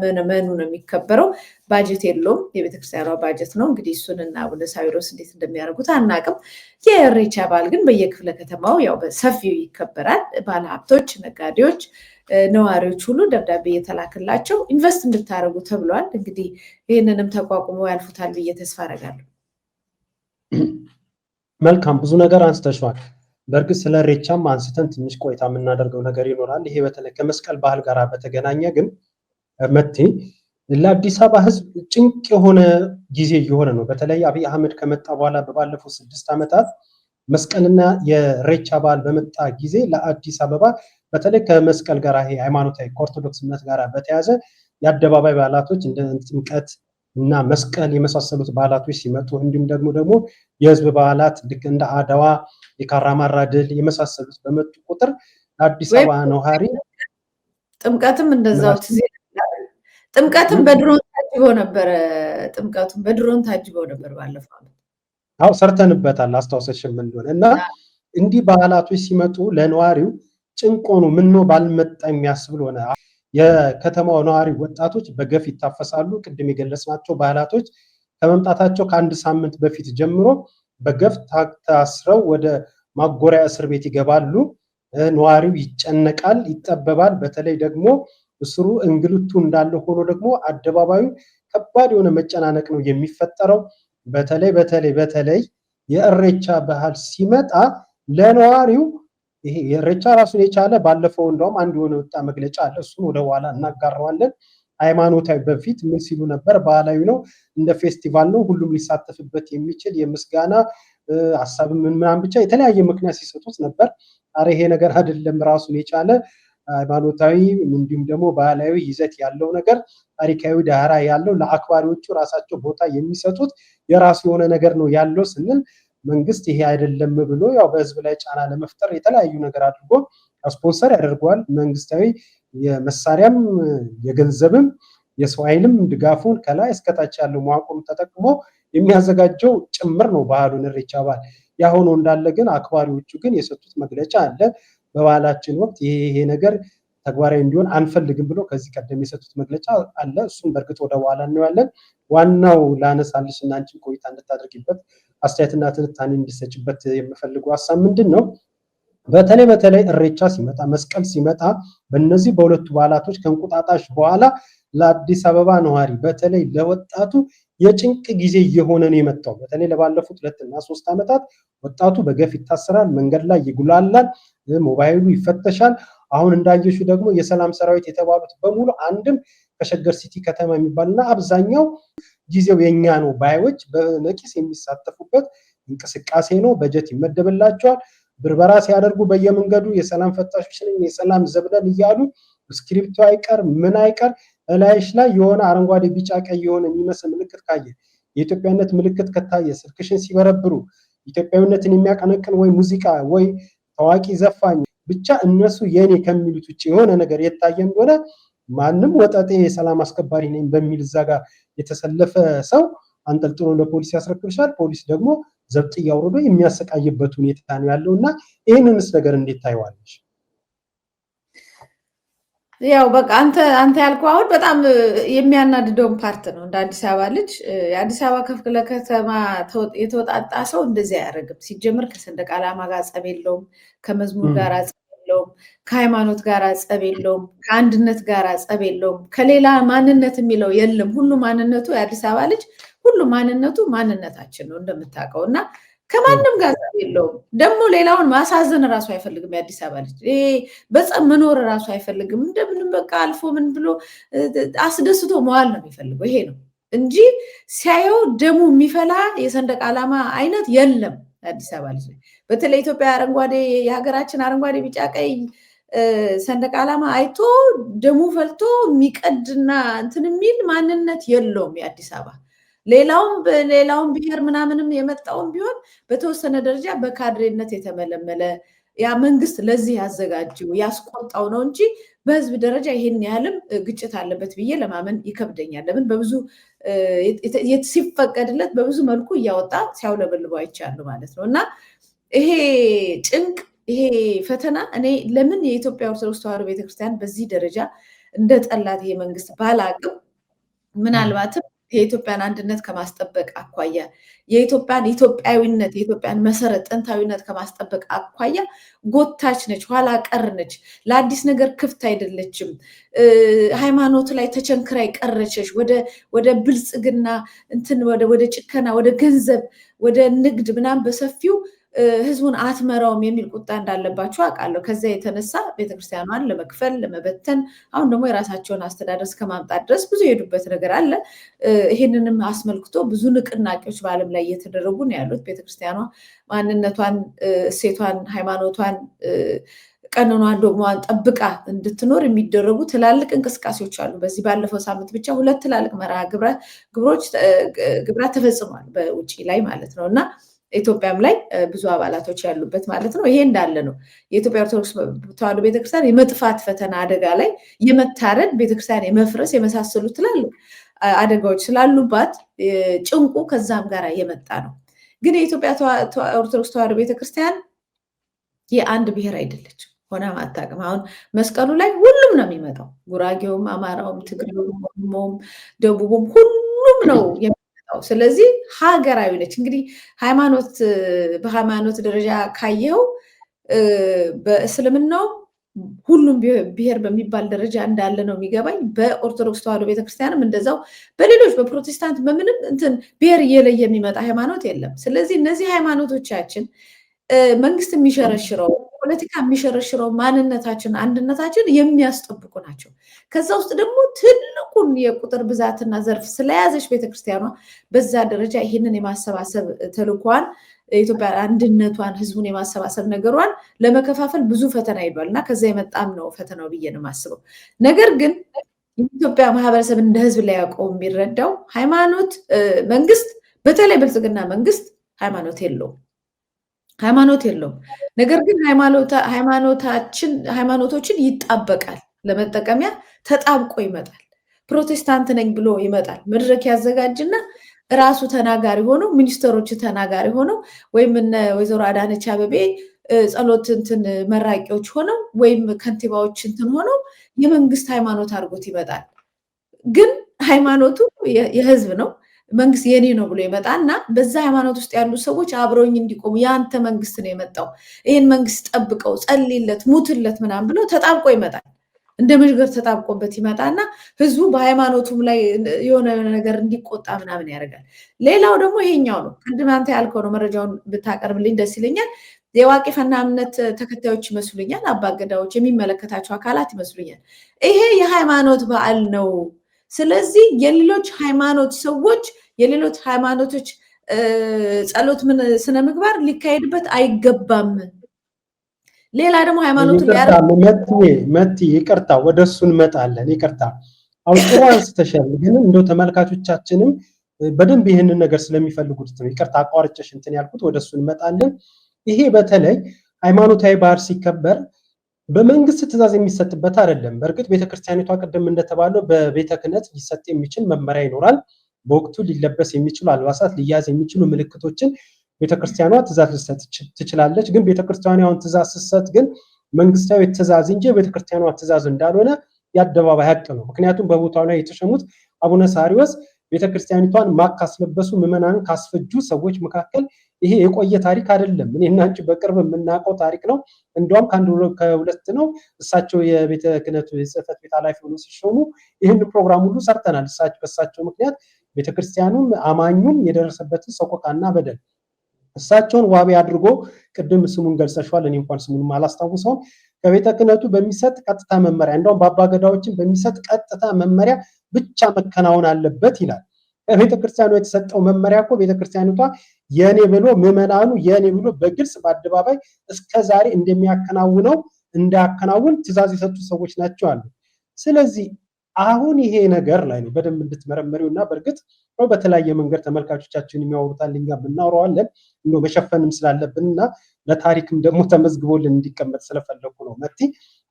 በመኑ ነው የሚከበረው። ባጀት የለውም፣ የቤተክርስቲያኗ ባጀት ነው። እንግዲህ እሱንና አቡነ ሳዊሮስ እንዴት እንደሚያደርጉት አናቅም። የኢሬቻ በዓል ግን በየክፍለ ከተማው ያው በሰፊው ይከበራል። ባለሀብቶች፣ ነጋዴዎች፣ ነዋሪዎች ሁሉ ደብዳቤ እየተላክላቸው ኢንቨስት እንድታደርጉ ተብሏል። እንግዲህ ይህንንም ተቋቁሞ ያልፉታል ብዬ ተስፋ አደርጋለሁ። መልካም፣ ብዙ ነገር አንስተሽዋል። በእርግጥ ስለ ኢሬቻም አንስተን ትንሽ ቆይታ የምናደርገው ነገር ይኖራል። ይሄ በተለይ ከመስቀል ባህል ጋር በተገናኘ ግን መቴ ለአዲስ አበባ ሕዝብ ጭንቅ የሆነ ጊዜ እየሆነ ነው። በተለይ አብይ አህመድ ከመጣ በኋላ በባለፉት 6 ዓመታት መስቀልና የኢሬቻ በዓል በመጣ ጊዜ ለአዲስ አበባ በተለይ ከመስቀል ጋር ይሄ ሃይማኖታዊ ከኦርቶዶክስ እምነት ጋር በተያያዘ የአደባባይ በዓላቶች እንደ ጥምቀት እና መስቀል የመሳሰሉት በዓላቶች ሲመጡ እንዲሁም ደግሞ የህዝብ በዓላት ልክ እንደ አድዋ፣ የካራማራ ድል የመሳሰሉት በመጡ ቁጥር ለአዲስ አበባ ነዋሪ ጥምቀትም እንደዛው ጥምቀትም በድሮን ታጅበው ነበረ። ጥምቀቱም በድሮን ታጅበው ነበር ባለፈው ዓመት። አዎ ሰርተንበታል፣ አስታውሰሽም እንደሆነ እና እንዲህ በዓላቶች ሲመጡ ለነዋሪው ጭንቆኑ ምነው ባልመጣ የሚያስብል ሆነ። የከተማው ነዋሪ ወጣቶች በገፍ ይታፈሳሉ። ቅድም የገለጽናቸው በዓላቶች ከመምጣታቸው ከአንድ ሳምንት በፊት ጀምሮ በገፍ ታስረው ወደ ማጎሪያ እስር ቤት ይገባሉ። ነዋሪው ይጨነቃል፣ ይጠበባል። በተለይ ደግሞ እስሩ እንግልቱ እንዳለ ሆኖ ደግሞ አደባባዩ ከባድ የሆነ መጨናነቅ ነው የሚፈጠረው። በተለይ የኢሬቻ ባህል ሲመጣ ለነዋሪው ይሄ የኢሬቻ ራሱን የቻለ ባለፈው እንደውም አንድ የሆነ ወጣ መግለጫ አለ። እሱን ወደ ኋላ እናጋራዋለን። ሃይማኖታዊ በፊት ምን ሲሉ ነበር? ባህላዊ ነው፣ እንደ ፌስቲቫል ነው፣ ሁሉም ሊሳተፍበት የሚችል የምስጋና ሀሳብ ምናምን ብቻ የተለያየ ምክንያት ሲሰጡት ነበር። አረ ይሄ ነገር አይደለም፣ ራሱን የቻለ ሃይማኖታዊ እንዲሁም ደግሞ ባህላዊ ይዘት ያለው ነገር ታሪካዊ ዳራ ያለው ለአክባሪዎቹ ራሳቸው ቦታ የሚሰጡት የራሱ የሆነ ነገር ነው ያለው ስንል መንግስት ይሄ አይደለም ብሎ ያው በህዝብ ላይ ጫና ለመፍጠር የተለያዩ ነገር አድርጎ ስፖንሰር ያደርገዋል። መንግስታዊ የመሳሪያም የገንዘብም የሰው ኃይልም ድጋፉን ከላይ እስከታች ያለው መዋቅሩን ተጠቅሞ የሚያዘጋጀው ጭምር ነው ባህሉን ኢሬቻ በዓል። ያ ሆኖ እንዳለ ግን አክባሪዎቹ ግን የሰጡት መግለጫ አለ። በበዓላችን ወቅት ይሄ ነገር ተግባራዊ እንዲሆን አንፈልግም ብሎ ከዚህ ቀደም የሰጡት መግለጫ አለ። እሱም በእርግጥ ወደ በኋላ እናያለን። ዋናው ላነሳልሽ እና አንቺም ቆይታ እንድታደርጊበት አስተያየትና ትንታኔ እንዲሰጭበት የምፈልገው ሀሳብ ምንድን ነው? በተለይ ኢሬቻ ሲመጣ መስቀል ሲመጣ በእነዚህ በሁለቱ በዓላቶች ከእንቁጣጣሽ በኋላ ለአዲስ አበባ ነዋሪ በተለይ ለወጣቱ የጭንቅ ጊዜ እየሆነ ነው የመጣው። በተለይ ለባለፉት 2 እና 3 ዓመታት ወጣቱ በገፍ ይታሰራል፣ መንገድ ላይ ይጉላላል፣ ሞባይሉ ይፈተሻል። አሁን እንዳየሽው ደግሞ የሰላም ሰራዊት የተባሉት በሙሉ አንድም ከሸገር ሲቲ ከተማ የሚባልና አብዛኛው ጊዜው የኛ ነው ባዮች በነቂስ የሚሳተፉበት እንቅስቃሴ ነው። በጀት ይመደብላቸዋል። ብርበራ ሲያደርጉ በየመንገዱ የሰላም ፈታሾች ነን፣ የሰላም ዘብነን እያሉ ስክሪፕቱ አይቀር ምን አይቀር እላይሽ ላይ የሆነ አረንጓዴ ቢጫ ቀይ የሆነ የሚመስል ምልክት ካየ የኢትዮጵያነት ምልክት ከታየ ስልክሽን ሲበረብሩ ኢትዮጵያዊነትን የሚያቀነቅን ወይ ሙዚቃ ወይ ታዋቂ ዘፋኝ ብቻ እነሱ የኔ ከሚሉት ውጭ የሆነ ነገር የታየ እንደሆነ ማንም ወጣጤ የሰላም አስከባሪ ነኝ በሚል እዛ ጋር የተሰለፈ ሰው አንጠልጥሎ ለፖሊስ ያስረክብሻል። ፖሊስ ደግሞ ዘብጥ እያወረደ የሚያሰቃይበት ሁኔታ ነው ያለውና ይሄንንስ ነገር እንዴት ታይዋለሽ? ያው በቃ አንተ ያልከው አሁን በጣም የሚያናድደውን ፓርት ነው። እንደ አዲስ አበባ ልጅ የአዲስ አበባ ክፍለ ከተማ የተወጣጣ ሰው እንደዚህ አያደርግም። ሲጀምር ከሰንደቅ ዓላማ ጋር ጸብ የለውም፣ ከመዝሙር ጋር ጸብ የለውም፣ ከሃይማኖት ጋር ጸብ የለውም፣ ከአንድነት ጋር ጸብ የለውም፣ ከሌላ ማንነት የሚለው የለም። ሁሉ ማንነቱ የአዲስ አበባ ልጅ ሁሉ ማንነቱ ማንነታችን ነው እንደምታውቀው እና ከማንም ጋር ጸብ የለውም። ደግሞ ሌላውን ማሳዘን ራሱ አይፈልግም። የአዲስ አበባ ልጅ በጸብ መኖር ራሱ አይፈልግም። እንደምንም በቃ አልፎ ምን ብሎ አስደስቶ መዋል ነው የሚፈልገው። ይሄ ነው እንጂ ሲያየው ደሙ የሚፈላ የሰንደቅ ዓላማ አይነት የለም የአዲስ አበባ ልጅ። በተለይ ኢትዮጵያ አረንጓዴ የሀገራችን አረንጓዴ ቢጫ ቀይ ሰንደቅ ዓላማ አይቶ ደሙ ፈልቶ የሚቀድና እንትን የሚል ማንነት የለውም የአዲስ አበባ። ሌላውም ብሔር ምናምንም የመጣውን ቢሆን በተወሰነ ደረጃ በካድሬነት የተመለመለ ያ መንግስት ለዚህ ያዘጋጀው ያስቆጣው ነው እንጂ በህዝብ ደረጃ ይሄን ያህልም ግጭት አለበት ብዬ ለማመን ይከብደኛል። ለምን በብዙ ሲፈቀድለት በብዙ መልኩ እያወጣ ሲያውለበልበው አይቻለሁ ማለት ነው። እና ይሄ ጭንቅ ይሄ ፈተና እኔ ለምን የኢትዮጵያ ኦርቶዶክስ ተዋሕዶ ቤተክርስቲያን በዚህ ደረጃ እንደ ጠላት ይሄ መንግስት ባላቅም ምናልባትም የኢትዮጵያን አንድነት ከማስጠበቅ አኳያ የኢትዮጵያን ኢትዮጵያዊነት የኢትዮጵያን መሰረት ጥንታዊነት ከማስጠበቅ አኳያ ጎታች ነች፣ ኋላ ቀር ነች፣ ለአዲስ ነገር ክፍት አይደለችም። ሃይማኖት ላይ ተቸንክራ የቀረችሽ ወደ ብልጽግና እንትን ወደ ጭከና ወደ ገንዘብ ወደ ንግድ ምናምን በሰፊው ህዝቡን አትመራውም የሚል ቁጣ እንዳለባቸው አውቃለሁ። ከዛ የተነሳ ቤተክርስቲያኗን ለመክፈል ለመበተን አሁን ደግሞ የራሳቸውን አስተዳደር እስከማምጣት ድረስ ብዙ የሄዱበት ነገር አለ። ይህንንም አስመልክቶ ብዙ ንቅናቄዎች በዓለም ላይ እየተደረጉ ነው ያሉት። ቤተክርስቲያኗ ማንነቷን፣ እሴቷን፣ ሃይማኖቷን፣ ቀኖኗን፣ ዶግማዋን ጠብቃ እንድትኖር የሚደረጉ ትላልቅ እንቅስቃሴዎች አሉ። በዚህ ባለፈው ሳምንት ብቻ 2 ትላልቅ መርሃ ግብራት ተፈጽሟል በውጭ ላይ ማለት ነው እና ኢትዮጵያም ላይ ብዙ አባላቶች ያሉበት ማለት ነው። ይሄ እንዳለ ነው። የኢትዮጵያ ኦርቶዶክስ ተዋሕዶ ቤተክርስቲያን የመጥፋት ፈተና አደጋ ላይ የመታረድ ቤተክርስቲያን የመፍረስ የመሳሰሉ ትላልቅ አደጋዎች ስላሉባት ጭንቁ ከዛም ጋር የመጣ ነው። ግን የኢትዮጵያ ኦርቶዶክስ ተዋሕዶ ቤተክርስቲያን የአንድ ብሔር አይደለችም፣ ሆነ አታውቅም። አሁን መስቀሉ ላይ ሁሉም ነው የሚመጣው። ጉራጌውም፣ አማራውም፣ ትግሬውም፣ ኦሮሞውም፣ ደቡቡም ሁሉም ነው። ስለዚህ ሀገራዊ ነች። እንግዲህ በሃይማኖት ደረጃ ካየው በእስልምናው ሁሉም ብሔር በሚባል ደረጃ እንዳለ ነው የሚገባኝ። በኦርቶዶክስ ተዋሕዶ ቤተክርስቲያንም እንደዛው፣ በሌሎች በፕሮቴስታንት በምንም እንትን ብሔር እየለየ የሚመጣ ሃይማኖት የለም። ስለዚህ እነዚህ ሃይማኖቶቻችን መንግስት የሚሸረሽረው ፖለቲካ የሚሸረሽረው ማንነታችን አንድነታችን የሚያስጠብቁ ናቸው። ከዛ ውስጥ ደግሞ ትልቁን የቁጥር ብዛትና ዘርፍ ስለያዘች ቤተክርስቲያኗ በዛ ደረጃ ይህንን የማሰባሰብ ተልኳን የኢትዮጵያ አንድነቷን ህዝቡን የማሰባሰብ ነገሯን ለመከፋፈል ብዙ ፈተና ይሏል እና ከዛ የመጣም ነው ፈተናው ብዬ ነው የማስበው። ነገር ግን የኢትዮጵያ ማህበረሰብ እንደ ህዝብ ላይ ያውቀው የሚረዳው ሃይማኖት መንግስት በተለይ ብልጽግና መንግስት ሃይማኖት የለውም። ነገር ግን ሃይማኖቶችን ይጣበቃል፣ ለመጠቀሚያ ተጣብቆ ይመጣል። ፕሮቴስታንት ነኝ ብሎ ይመጣል፣ መድረክ ያዘጋጅና ራሱ ተናጋሪ ሆኖ ሚኒስትሮች ተናጋሪ ሆነው ወይም እነ ወይዘሮ አዳነች አቤቤ ጸሎት እንትን መራቂዎች ሆነው ወይም ከንቲባዎች እንትን ሆነው የመንግስት ሃይማኖት አድርጎት ይመጣል። ግን ሃይማኖቱ የህዝብ ነው፣ መንግስት የኔ ነው ብሎ ይመጣና በዛ ሃይማኖት ውስጥ ያሉ ሰዎች አብረውኝ እንዲቆሙ የአንተ መንግስት ነው የመጣው፣ ይህን መንግስት ጠብቀው፣ ጸልይለት፣ ሙትለት ምናምን ብሎ ተጣብቆ ይመጣል። እንደ መዥገር ተጣብቆበት ይመጣና ህዝቡ በሃይማኖቱም ላይ የሆነ ነገር እንዲቆጣ ምናምን ያደርጋል። ሌላው ደግሞ ይሄኛው ነው። ቅድም አንተ ያልከው ነው። መረጃውን ብታቀርብልኝ ደስ ይለኛል። የዋቂ ፈና እምነት ተከታዮች ይመስሉኛል፣ አባገዳዎች የሚመለከታቸው አካላት ይመስሉኛል። ይሄ የሃይማኖት በዓል ነው። ስለዚህ የሌሎች ሃይማኖት ሰዎች የሌሎች ሃይማኖቶች ጸሎት ስነ ምግባር ሊካሄድበት አይገባም። ሌላ ደግሞ ሃይማኖቱ መቲ ይቅርታ፣ ወደሱ እንመጣለን። ይቅርታ አውጥራ አንስተሻል፣ ግን እንደው ተመልካቾቻችንም በደንብ ይህንን ነገር ስለሚፈልጉት ነው። ይቅርታ አቋርጬሽ እንትን ያልኩት፣ ወደሱ እንመጣለን። ይሄ በተለይ ሃይማኖታዊ በዓል ሲከበር በመንግስት ትእዛዝ የሚሰጥበት አይደለም። በእርግጥ ቤተክርስቲያኒቷ ቅድም እንደተባለው በቤተ ክህነት ሊሰጥ የሚችል መመሪያ ይኖራል። በወቅቱ ሊለበስ የሚችሉ አልባሳት፣ ሊያዝ የሚችሉ ምልክቶችን ቤተክርስቲያኗ ትእዛዝ ልትሰጥ ትችላለች። ግን ቤተክርስቲያኗ ትእዛዝ ስትሰጥ ግን መንግስታዊ ትእዛዝ እንጂ ቤተክርስቲያኗ ትእዛዝ እንዳልሆነ የአደባባይ ሀቅ ነው። ምክንያቱም በቦታው ላይ የተሸሙት አቡነ ሳሪዎስ ቤተክርስቲያኒቷን ማቅ ካስለበሱ ምዕመናንን ካስፈጁ ሰዎች መካከል ይሄ የቆየ ታሪክ አይደለም። እኔና አንቺ በቅርብ የምናውቀው ታሪክ ነው። እንዲያውም ከሁለት ነው እሳቸው የቤተ ክህነቱ የጽሕፈት ቤት ኃላፊ ሆነው ሲሾሙ ይህን ፕሮግራም ሁሉ ሰርተናል። በእሳቸው ምክንያት ቤተክርስቲያኑም አማኙም የደረሰበትን ሰቆቃና በደል እሳቸውን ዋቢ አድርጎ ቅድም ስሙን ገልጸሻል። እኔ እንኳን ስሙን አላስታውሰውም። ከቤተ ክህነቱ በሚሰጥ ቀጥታ መመሪያ እንደውም በአባገዳዎችን በሚሰጥ ቀጥታ መመሪያ ብቻ መከናወን አለበት ይላል። ከቤተ ክርስቲያኑ የተሰጠው መመሪያ እኮ ቤተ ክርስቲያኒቷ የኔ ብሎ ምዕመናኑ የኔ ብሎ በግልጽ በአደባባይ እስከዛሬ እንደሚያከናውነው እንዳያከናውን ትእዛዝ የሰጡ ሰዎች ናቸው አሉ። ስለዚህ አሁን ይሄ ነገር ላይ ነው በደንብ እንድትመረመሪውና በእርግጥ በተለያየ መንገድ ተመልካቾቻችን የሚያወሩታል፣ እኛ ብናወራዋለን እንደው መሸፈንም ስላለብንና ለታሪክም ደግሞ ተመዝግቦልን እንዲቀመጥ ስለፈለኩ ነው። መቲ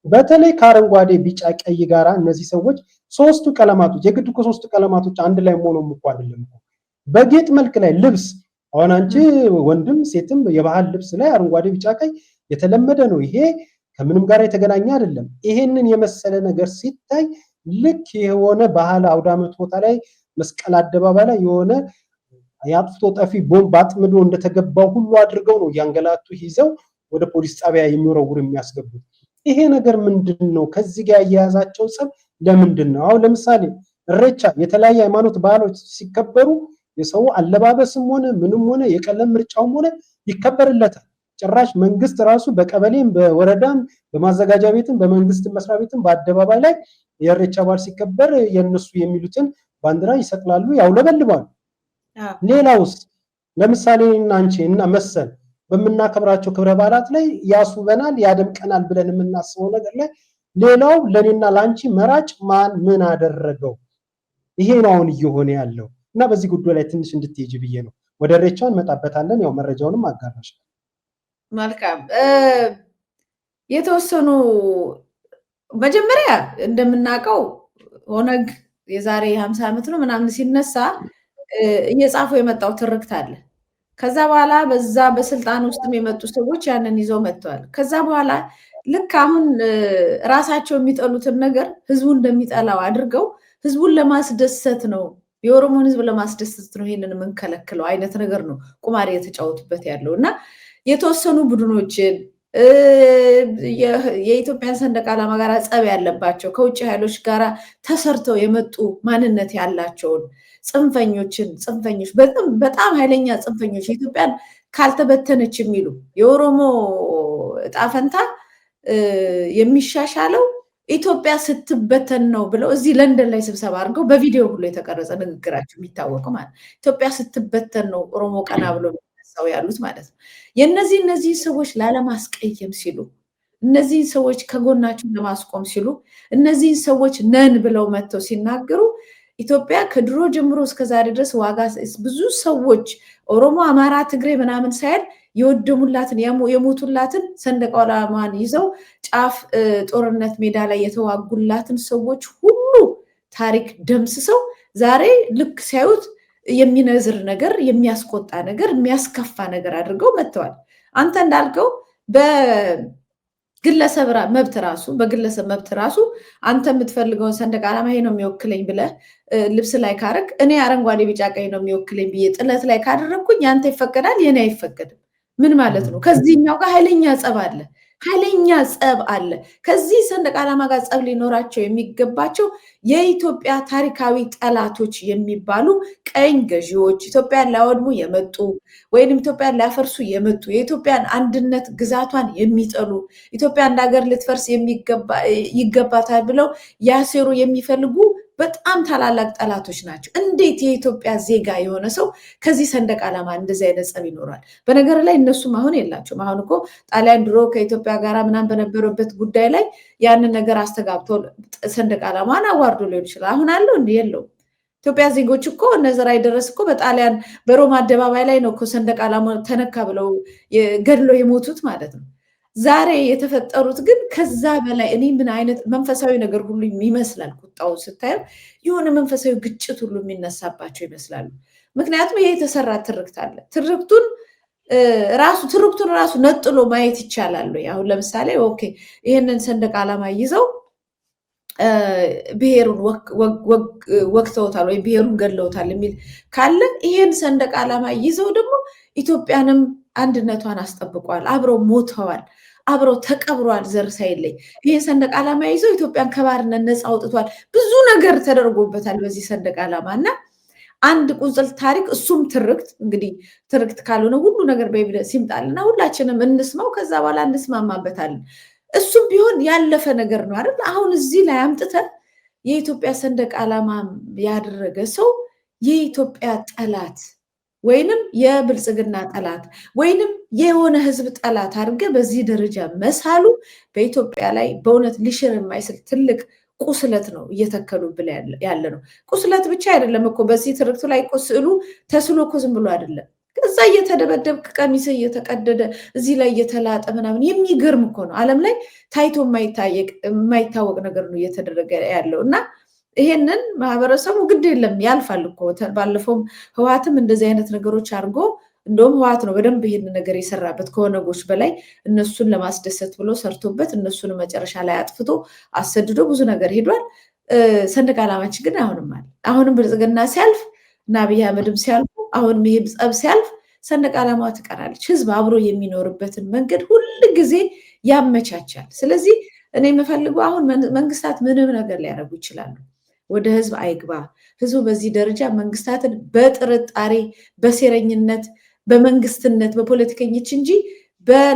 በተለይ ከአረንጓዴ ቢጫ ቀይ ጋራ እነዚህ ሰዎች ሶስቱ ቀለማቶች የግድ እኮ ሶስቱ ቀለማቶች አንድ ላይ ሆኖ እኮ አይደለም እኮ በጌጥ መልክ ላይ ልብስ አሁን አንቺ ወንድም ሴትም የባህል ልብስ ላይ አረንጓዴ ቢጫ ቀይ የተለመደ ነው። ይሄ ከምንም ጋር የተገናኘ አይደለም። ይሄንን የመሰለ ነገር ሲታይ ልክ የሆነ ባህል አውዳመት ቦታ ላይ መስቀል አደባባይ ላይ የሆነ ያጥፍቶ ጠፊ ቦምብ አጥምዶ እንደተገባው ሁሉ አድርገው ነው ያንገላቱ ይዘው ወደ ፖሊስ ጣቢያ የሚወረውሩ የሚያስገቡት። ይሄ ነገር ምንድነው? ከዚህ ጋር ያያያዛቸው ጽብ ለምንድነው? አሁን ለምሳሌ እሬቻ የተለያየ ሃይማኖት ባህሎች ሲከበሩ የሰው አለባበስም ሆነ ምንም ሆነ የቀለም ምርጫውም ሆነ ይከበርለታል። ጭራሽ መንግስት ራሱ በቀበሌም በወረዳም በማዘጋጃ ቤትም በመንግስት መስሪያ ቤትም በአደባባይ ላይ የእሬቻ በዓል ሲከበር የነሱ የሚሉትን ባንዲራ ይሰቅላሉ፣ ያውለበልባሉ። ሌላውስ ለምሳሌ እና አንቺ እና መሰል በምናከብራቸው ክብረ በዓላት ላይ ያሱበናል ያደምቀናል ብለን የምናስበው ነገር ላይ ሌላው ለኔና ላንቺ መራጭ ማን ምን አደረገው? ይሄ ነው አሁን እየሆነ ያለው እና በዚህ ጉዳይ ላይ ትንሽ እንድትሄጂ ብዬ ነው። ወደ እሬቻው እንመጣበታለን። ያው መረጃውንም አጋራሽ። መልካም። የተወሰኑ መጀመሪያ እንደምናውቀው ኦነግ የዛሬ 50 ዓመት ነው ምናምን ሲነሳ እየጻፈው የመጣው ትርክት አለ። ከዛ በኋላ በዛ በስልጣን ውስጥም የመጡ ሰዎች ያንን ይዘው መጥተዋል። ከዛ በኋላ ልክ አሁን ራሳቸው የሚጠሉትን ነገር ህዝቡ እንደሚጠላው አድርገው ህዝቡን ለማስደሰት ነው፣ የኦሮሞን ህዝብ ለማስደሰት ነው ይሄንን የምንከለክለው አይነት ነገር ነው ቁማር የተጫወቱበት ያለው እና የተወሰኑ ቡድኖችን የኢትዮጵያን ሰንደቅ ዓላማ ጋር ጸብ ያለባቸው ከውጭ ኃይሎች ጋር ተሰርተው የመጡ ማንነት ያላቸውን ጽንፈኞች በጣም ኃይለኛ ጽንፈኞች ኢትዮጵያን ካልተበተነች የሚሉ የኦሮሞ ዕጣ ፈንታ የሚሻሻለው ኢትዮጵያ ስትበተን ነው ብለው እዚህ ለንደን ላይ ስብሰባ አድርገው በቪዲዮ ሁሉ የተቀረጸ ንግግራቸው የሚታወቀው ማለት ኢትዮጵያ ስትበተን ነው ኦሮሞ ቀና ብሎ ሰው ያሉት ማለት ነው። የነዚህ ሰዎች ላለማስቀየም ሲሉ እነዚህ ሰዎች ከጎናቸው ለማስቆም ሲሉ እነዚህ ሰዎች ነን ብለው መጥተው ሲናገሩ ኢትዮጵያ ከድሮ ጀምሮ እስከዛሬ ድረስ ዋጋ ብዙ ሰዎች ኦሮሞ፣ አማራ፣ ትግሬ ምናምን ሳይል የወደሙላትን የሞቱላትን ሰንደቅ ዓላማን ይዘው ጫፍ ጦርነት ሜዳ ላይ የተዋጉላትን ሰዎች ሁሉ ታሪክ ደምስሰው ዛሬ ልክ ሲያዩት የሚነዝር ነገር፣ የሚያስቆጣ ነገር፣ የሚያስከፋ ነገር አድርገው መጥተዋል። አንተ እንዳልከው በግለሰብ መብት ራሱ አንተ የምትፈልገውን ሰንደቅ ዓላማ ይሄ ነው የሚወክለኝ ብለህ ልብስ ላይ ካረግ እኔ አረንጓዴ ቢጫ ቀይ ነው የሚወክለኝ ብዬ ጥለት ላይ ካደረግኩኝ ያንተ ይፈቀዳል፣ የኔ አይፈቀድም። ምን ማለት ነው? ከዚህኛው ጋር ኃይለኛ ጸብ አለ። ከዚህ ሰንደቅ ዓላማ ጋር ጸብ ሊኖራቸው የሚገባቸው የኢትዮጵያ ታሪካዊ ጠላቶች የሚባሉ ቀኝ ገዢዎች ኢትዮጵያን ሊያወድሙ የመጡ ወይንም ኢትዮጵያን ሊያፈርሱ የመጡ የኢትዮጵያን አንድነት ግዛቷን የሚጠሉ ኢትዮጵያ እንደ ሀገር ልትፈርስ ይገባታል ብለው ያሴሩ የሚፈልጉ በጣም ታላላቅ ጠላቶች ናቸው። እንዴት የኢትዮጵያ ዜጋ የሆነ ሰው ከዚህ ሰንደቅ ዓላማ እንደዚህ አይነት ጸብ ይኖራል? በነገር ላይ እነሱም አሁን የላቸውም። አሁን እኮ ጣሊያን ድሮ ከኢትዮጵያ ጋር ምናምን በነበረበት ጉዳይ ላይ ያንን ነገር አስተጋብቶ ሰንደቅ ዓላማን አዋርዶ ሊሆን ይችላል። አሁን አለው እንዲ የለውም። ኢትዮጵያ ዜጎች እኮ እነዘራ ይደረስ እኮ በጣሊያን በሮማ አደባባይ ላይ ነው እኮ ሰንደቅ ዓላማ ተነካ ብለው ገድሎ የሞቱት ማለት ነው። ዛሬ የተፈጠሩት ግን ከዛ በላይ እኔ ምን አይነት መንፈሳዊ ነገር ሁሉ ይመስላል። ቁጣው ስታየው የሆነ መንፈሳዊ ግጭት ሁሉ የሚነሳባቸው ይመስላሉ። ምክንያቱም ይሄ የተሰራ ትርክት አለ። ትርክቱን ራሱ ነጥሎ ማየት ይቻላል። አሁን ለምሳሌ ኦኬ ይሄንን ሰንደቅ ዓላማ ይዘው ብሔሩን ወቅተውታል ወይ ብሔሩን ገድለውታል የሚል ካለ ይሄን ሰንደቅ ዓላማ ይዘው ደግሞ ኢትዮጵያንም አንድነቷን አስጠብቋል፣ አብረው ሞተዋል፣ አብረው ተቀብሯል ዘር ሳይለይ። ይሄን ሰንደቅ ዓላማ ይዘው ኢትዮጵያን ከባርነት ነፃ አውጥቷል። ብዙ ነገር ተደርጎበታል በዚህ ሰንደቅ ዓላማ እና አንድ ቁንጽል ታሪክ እሱም ትርክት እንግዲህ ትርክት ካልሆነ ሁሉ ነገር በኤቪደንስ ይምጣልና ሁላችንም እንስማው፣ ከዛ በኋላ እንስማማበታለን። እሱም ቢሆን ያለፈ ነገር ነው አይደል? አሁን እዚህ ላይ አምጥተን የኢትዮጵያ ሰንደቅ ዓላማ ያደረገ ሰው የኢትዮጵያ ጠላት ወይንም የብልጽግና ጠላት ወይንም የሆነ ህዝብ ጠላት አድርገ በዚህ ደረጃ መሳሉ በኢትዮጵያ ላይ በእውነት ሊሽር የማይስል ትልቅ ቁስለት ነው እየተከሉብን ያለ ነው። ቁስለት ብቻ አይደለም እኮ በዚህ ትርክቱ ላይ እኮ ስዕሉ ተስሎ እኮ ዝም ብሎ አይደለም። ከዛ እየተደበደብክ ቀሚስ እየተቀደደ እዚህ ላይ እየተላጠ ምናምን የሚገርም እኮ ነው። ዓለም ላይ ታይቶ የማይታወቅ ነገር ነው እየተደረገ ያለው እና ይሄንን ማህበረሰቡ ግድ የለም ያልፋል እኮ። ባለፈውም ህወሓትም እንደዚህ አይነት ነገሮች አድርጎ እንደውም ህወሓት ነው በደንብ ይሄንን ነገር የሰራበት ከወነጎች በላይ እነሱን ለማስደሰት ብሎ ሰርቶበት እነሱን መጨረሻ ላይ አጥፍቶ አሰድዶ ብዙ ነገር ሄዷል። ሰንደቅ ዓላማችን ግን አሁንም አለ። አሁንም ብልጽግና ሲያልፍ እና አብይ አህመድም ሲያልፉ አሁንም ይሄ ጸብ ሲያልፍ ሰንደቅ ዓላማዋ ትቀራለች። ህዝብ አብሮ የሚኖርበትን መንገድ ሁል ጊዜ ያመቻቻል። ስለዚህ እኔ የምፈልገው አሁን መንግስታት ምንም ነገር ሊያደርጉ ይችላሉ፣ ወደ ህዝብ አይግባ። ህዝቡ በዚህ ደረጃ መንግስታትን በጥርጣሬ በሴረኝነት በመንግስትነት በፖለቲከኞች እንጂ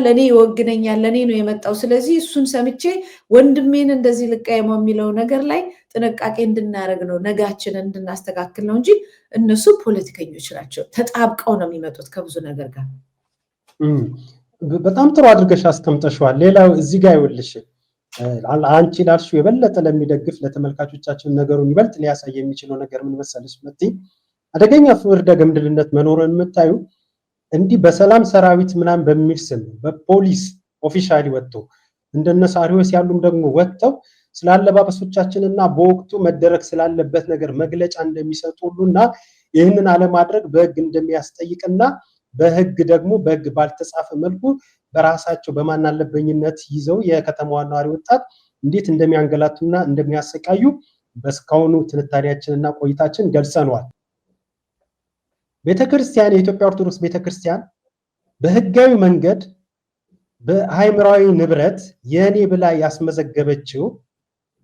ለኔ ይወግነኛል ለኔ ነው የመጣው ስለዚህ እሱን ሰምቼ ወንድሜን እንደዚህ ልቃየመው የሚለው ነገር ላይ ጥንቃቄ እንድናደርግ ነው፣ ነጋችንን እንድናስተካክል ነው እንጂ እነሱ ፖለቲከኞች ናቸው። ተጣብቀው ነው የሚመጡት ከብዙ ነገር ጋር። በጣም ጥሩ አድርገሽ አስቀምጠሽዋል። ሌላው እዚህ ጋር ይኸውልሽ አንቺ ላልሽው የበለጠ ለሚደግፍ ለተመልካቾቻችን ነገሩን ይበልጥ ሊያሳይ የሚችለው ነገር ምን መሰለሽ መጥቲ አደገኛ ፍርደ ገምድልነት መኖሩን የምታዩ እንዲህ በሰላም ሰራዊት ምናምን በሚል ስም በፖሊስ ኦፊሻሊ ወጥተው እንደነሳሪዎች ያሉም ደግሞ ወጥተው ስላለባበሶቻችንና በወቅቱ መደረግ ስላለበት ነገር መግለጫ እንደሚሰጡ ሁሉና ይህንን አለማድረግ በህግ እንደሚያስጠይቅና በህግ ደግሞ በህግ ባልተጻፈ መልኩ በራሳቸው በማናለበኝነት ይዘው የከተማዋ ነዋሪ ወጣት እንዴት እንደሚያንገላቱና እንደሚያሰቃዩ በስካውኑ ትንታኔያችንና ቆይታችን ገልጸናል። ቤተክርስቲያን የኢትዮጵያ ኦርቶዶክስ ቤተክርስቲያን በህጋዊ መንገድ በሃይማኖታዊ ንብረት የኔ ብላ ያስመዘገበችው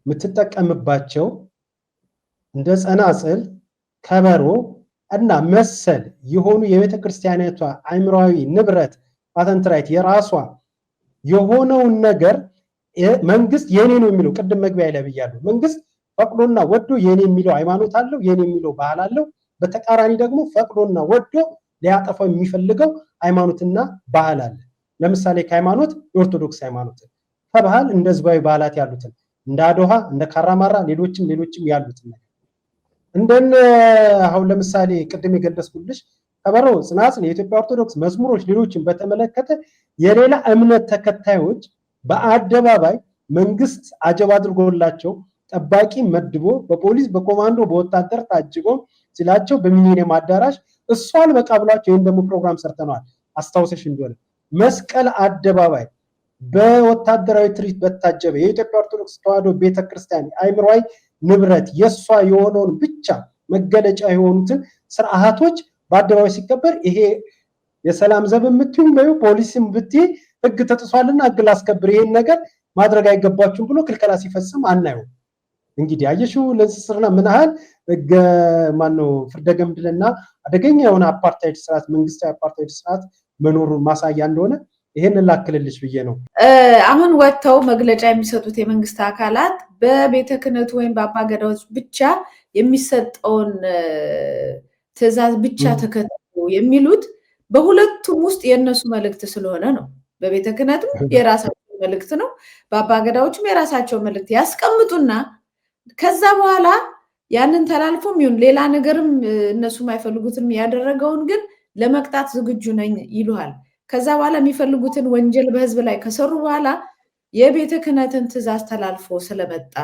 የምትጠቀምባቸው እንደ ጸናጽል፣ ከበሮ እና መሰል የሆኑ የቤተክርስቲያኒቷ ሃይማኖታዊ ንብረት ፓተንት ራይት የራሷ የሆነውን ነገር መንግስት የኔ ነው የሚለው ቅድም መግቢያ ላይ ብያለሁ። መንግስት ፈቅዶና ወዶ የኔ የሚለው ሃይማኖት አለው፣ የኔ የሚለው ባህል አለው። በተቃራኒ ደግሞ ፈቅዶና ወዶ ሊያጠፋው የሚፈልገው ሃይማኖትና ባህል አለ። ለምሳሌ ከሃይማኖት የኦርቶዶክስ ሃይማኖት ከባህል እንደ ህዝባዊ ባህላት ያሉትን እንደ አድዋ እንደ ካራማራ ሌሎችም ያሉትን እንደነ አሁን ለምሳሌ ቅድም የገለጽኩልሽ ከበሮ፣ ጽናጽል፣ የኢትዮጵያ ኦርቶዶክስ መዝሙሮች ሌሎችን በተመለከተ የሌላ እምነት ተከታዮች በአደባባይ መንግስት አጀብ አድርጎላቸው ጠባቂ መድቦ በፖሊስ በኮማንዶ በወታደር ታጅቦ ሲላቸው በሚሊኒየም አዳራሽ እሷን በቃ ብሏቸው ይሄን ደግሞ ፕሮግራም ሰርተናል። አስታውሰሽ እንደሆነ መስቀል አደባባይ በወታደራዊ ትርኢት በታጀበ የኢትዮጵያ ኦርቶዶክስ ተዋሕዶ ቤተክርስቲያን ሃይማኖታዊ ንብረት የሷ የሆነውን ብቻ መገለጫ የሆኑትን ስርዓቶች በአደባባይ ሲከበር ይሄ የሰላም ዘብ የምትዩም በዩ ፖሊስም ብትይ ህግ ተጥሷልና ህግ ላስከብር ይሄን ነገር ማድረግ አይገባችሁም ብሎ ክልከላ ሲፈጽም አናየው። እንግዲህ አየሽው ለንስስርና ምን ያህል ህገ ማነው ፍርደ ገምድልና አደገኛ የሆነ አፓርታይድ ስርዓት መንግስታዊ አፓርታይድ ስርዓት መኖሩን ማሳያ እንደሆነ ይሄንን ላክልልሽ ብዬ ነው። አሁን ወጥተው መግለጫ የሚሰጡት የመንግስት አካላት በቤተ ክህነቱ ወይም በአባገዳዎች ብቻ የሚሰጠውን ትዕዛዝ ብቻ ተከትሎ የሚሉት በሁለቱም ውስጥ የነሱ መልእክት ስለሆነ ነው። በቤተ ክህነቱም የራሳቸው መልእክት ነው፣ በአባገዳዎችም የራሳቸው መልእክት ያስቀምጡና ከዛ በኋላ ያንን ተላልፎም ይሁን ሌላ ነገርም እነሱ የማይፈልጉትም ያደረገውን ግን ለመቅጣት ዝግጁ ነኝ ይሉሃል። ከዛ በኋላ የሚፈልጉትን ወንጀል በህዝብ ላይ ከሰሩ በኋላ የቤተ ክህነትን ትእዛዝ ተላልፎ ስለመጣ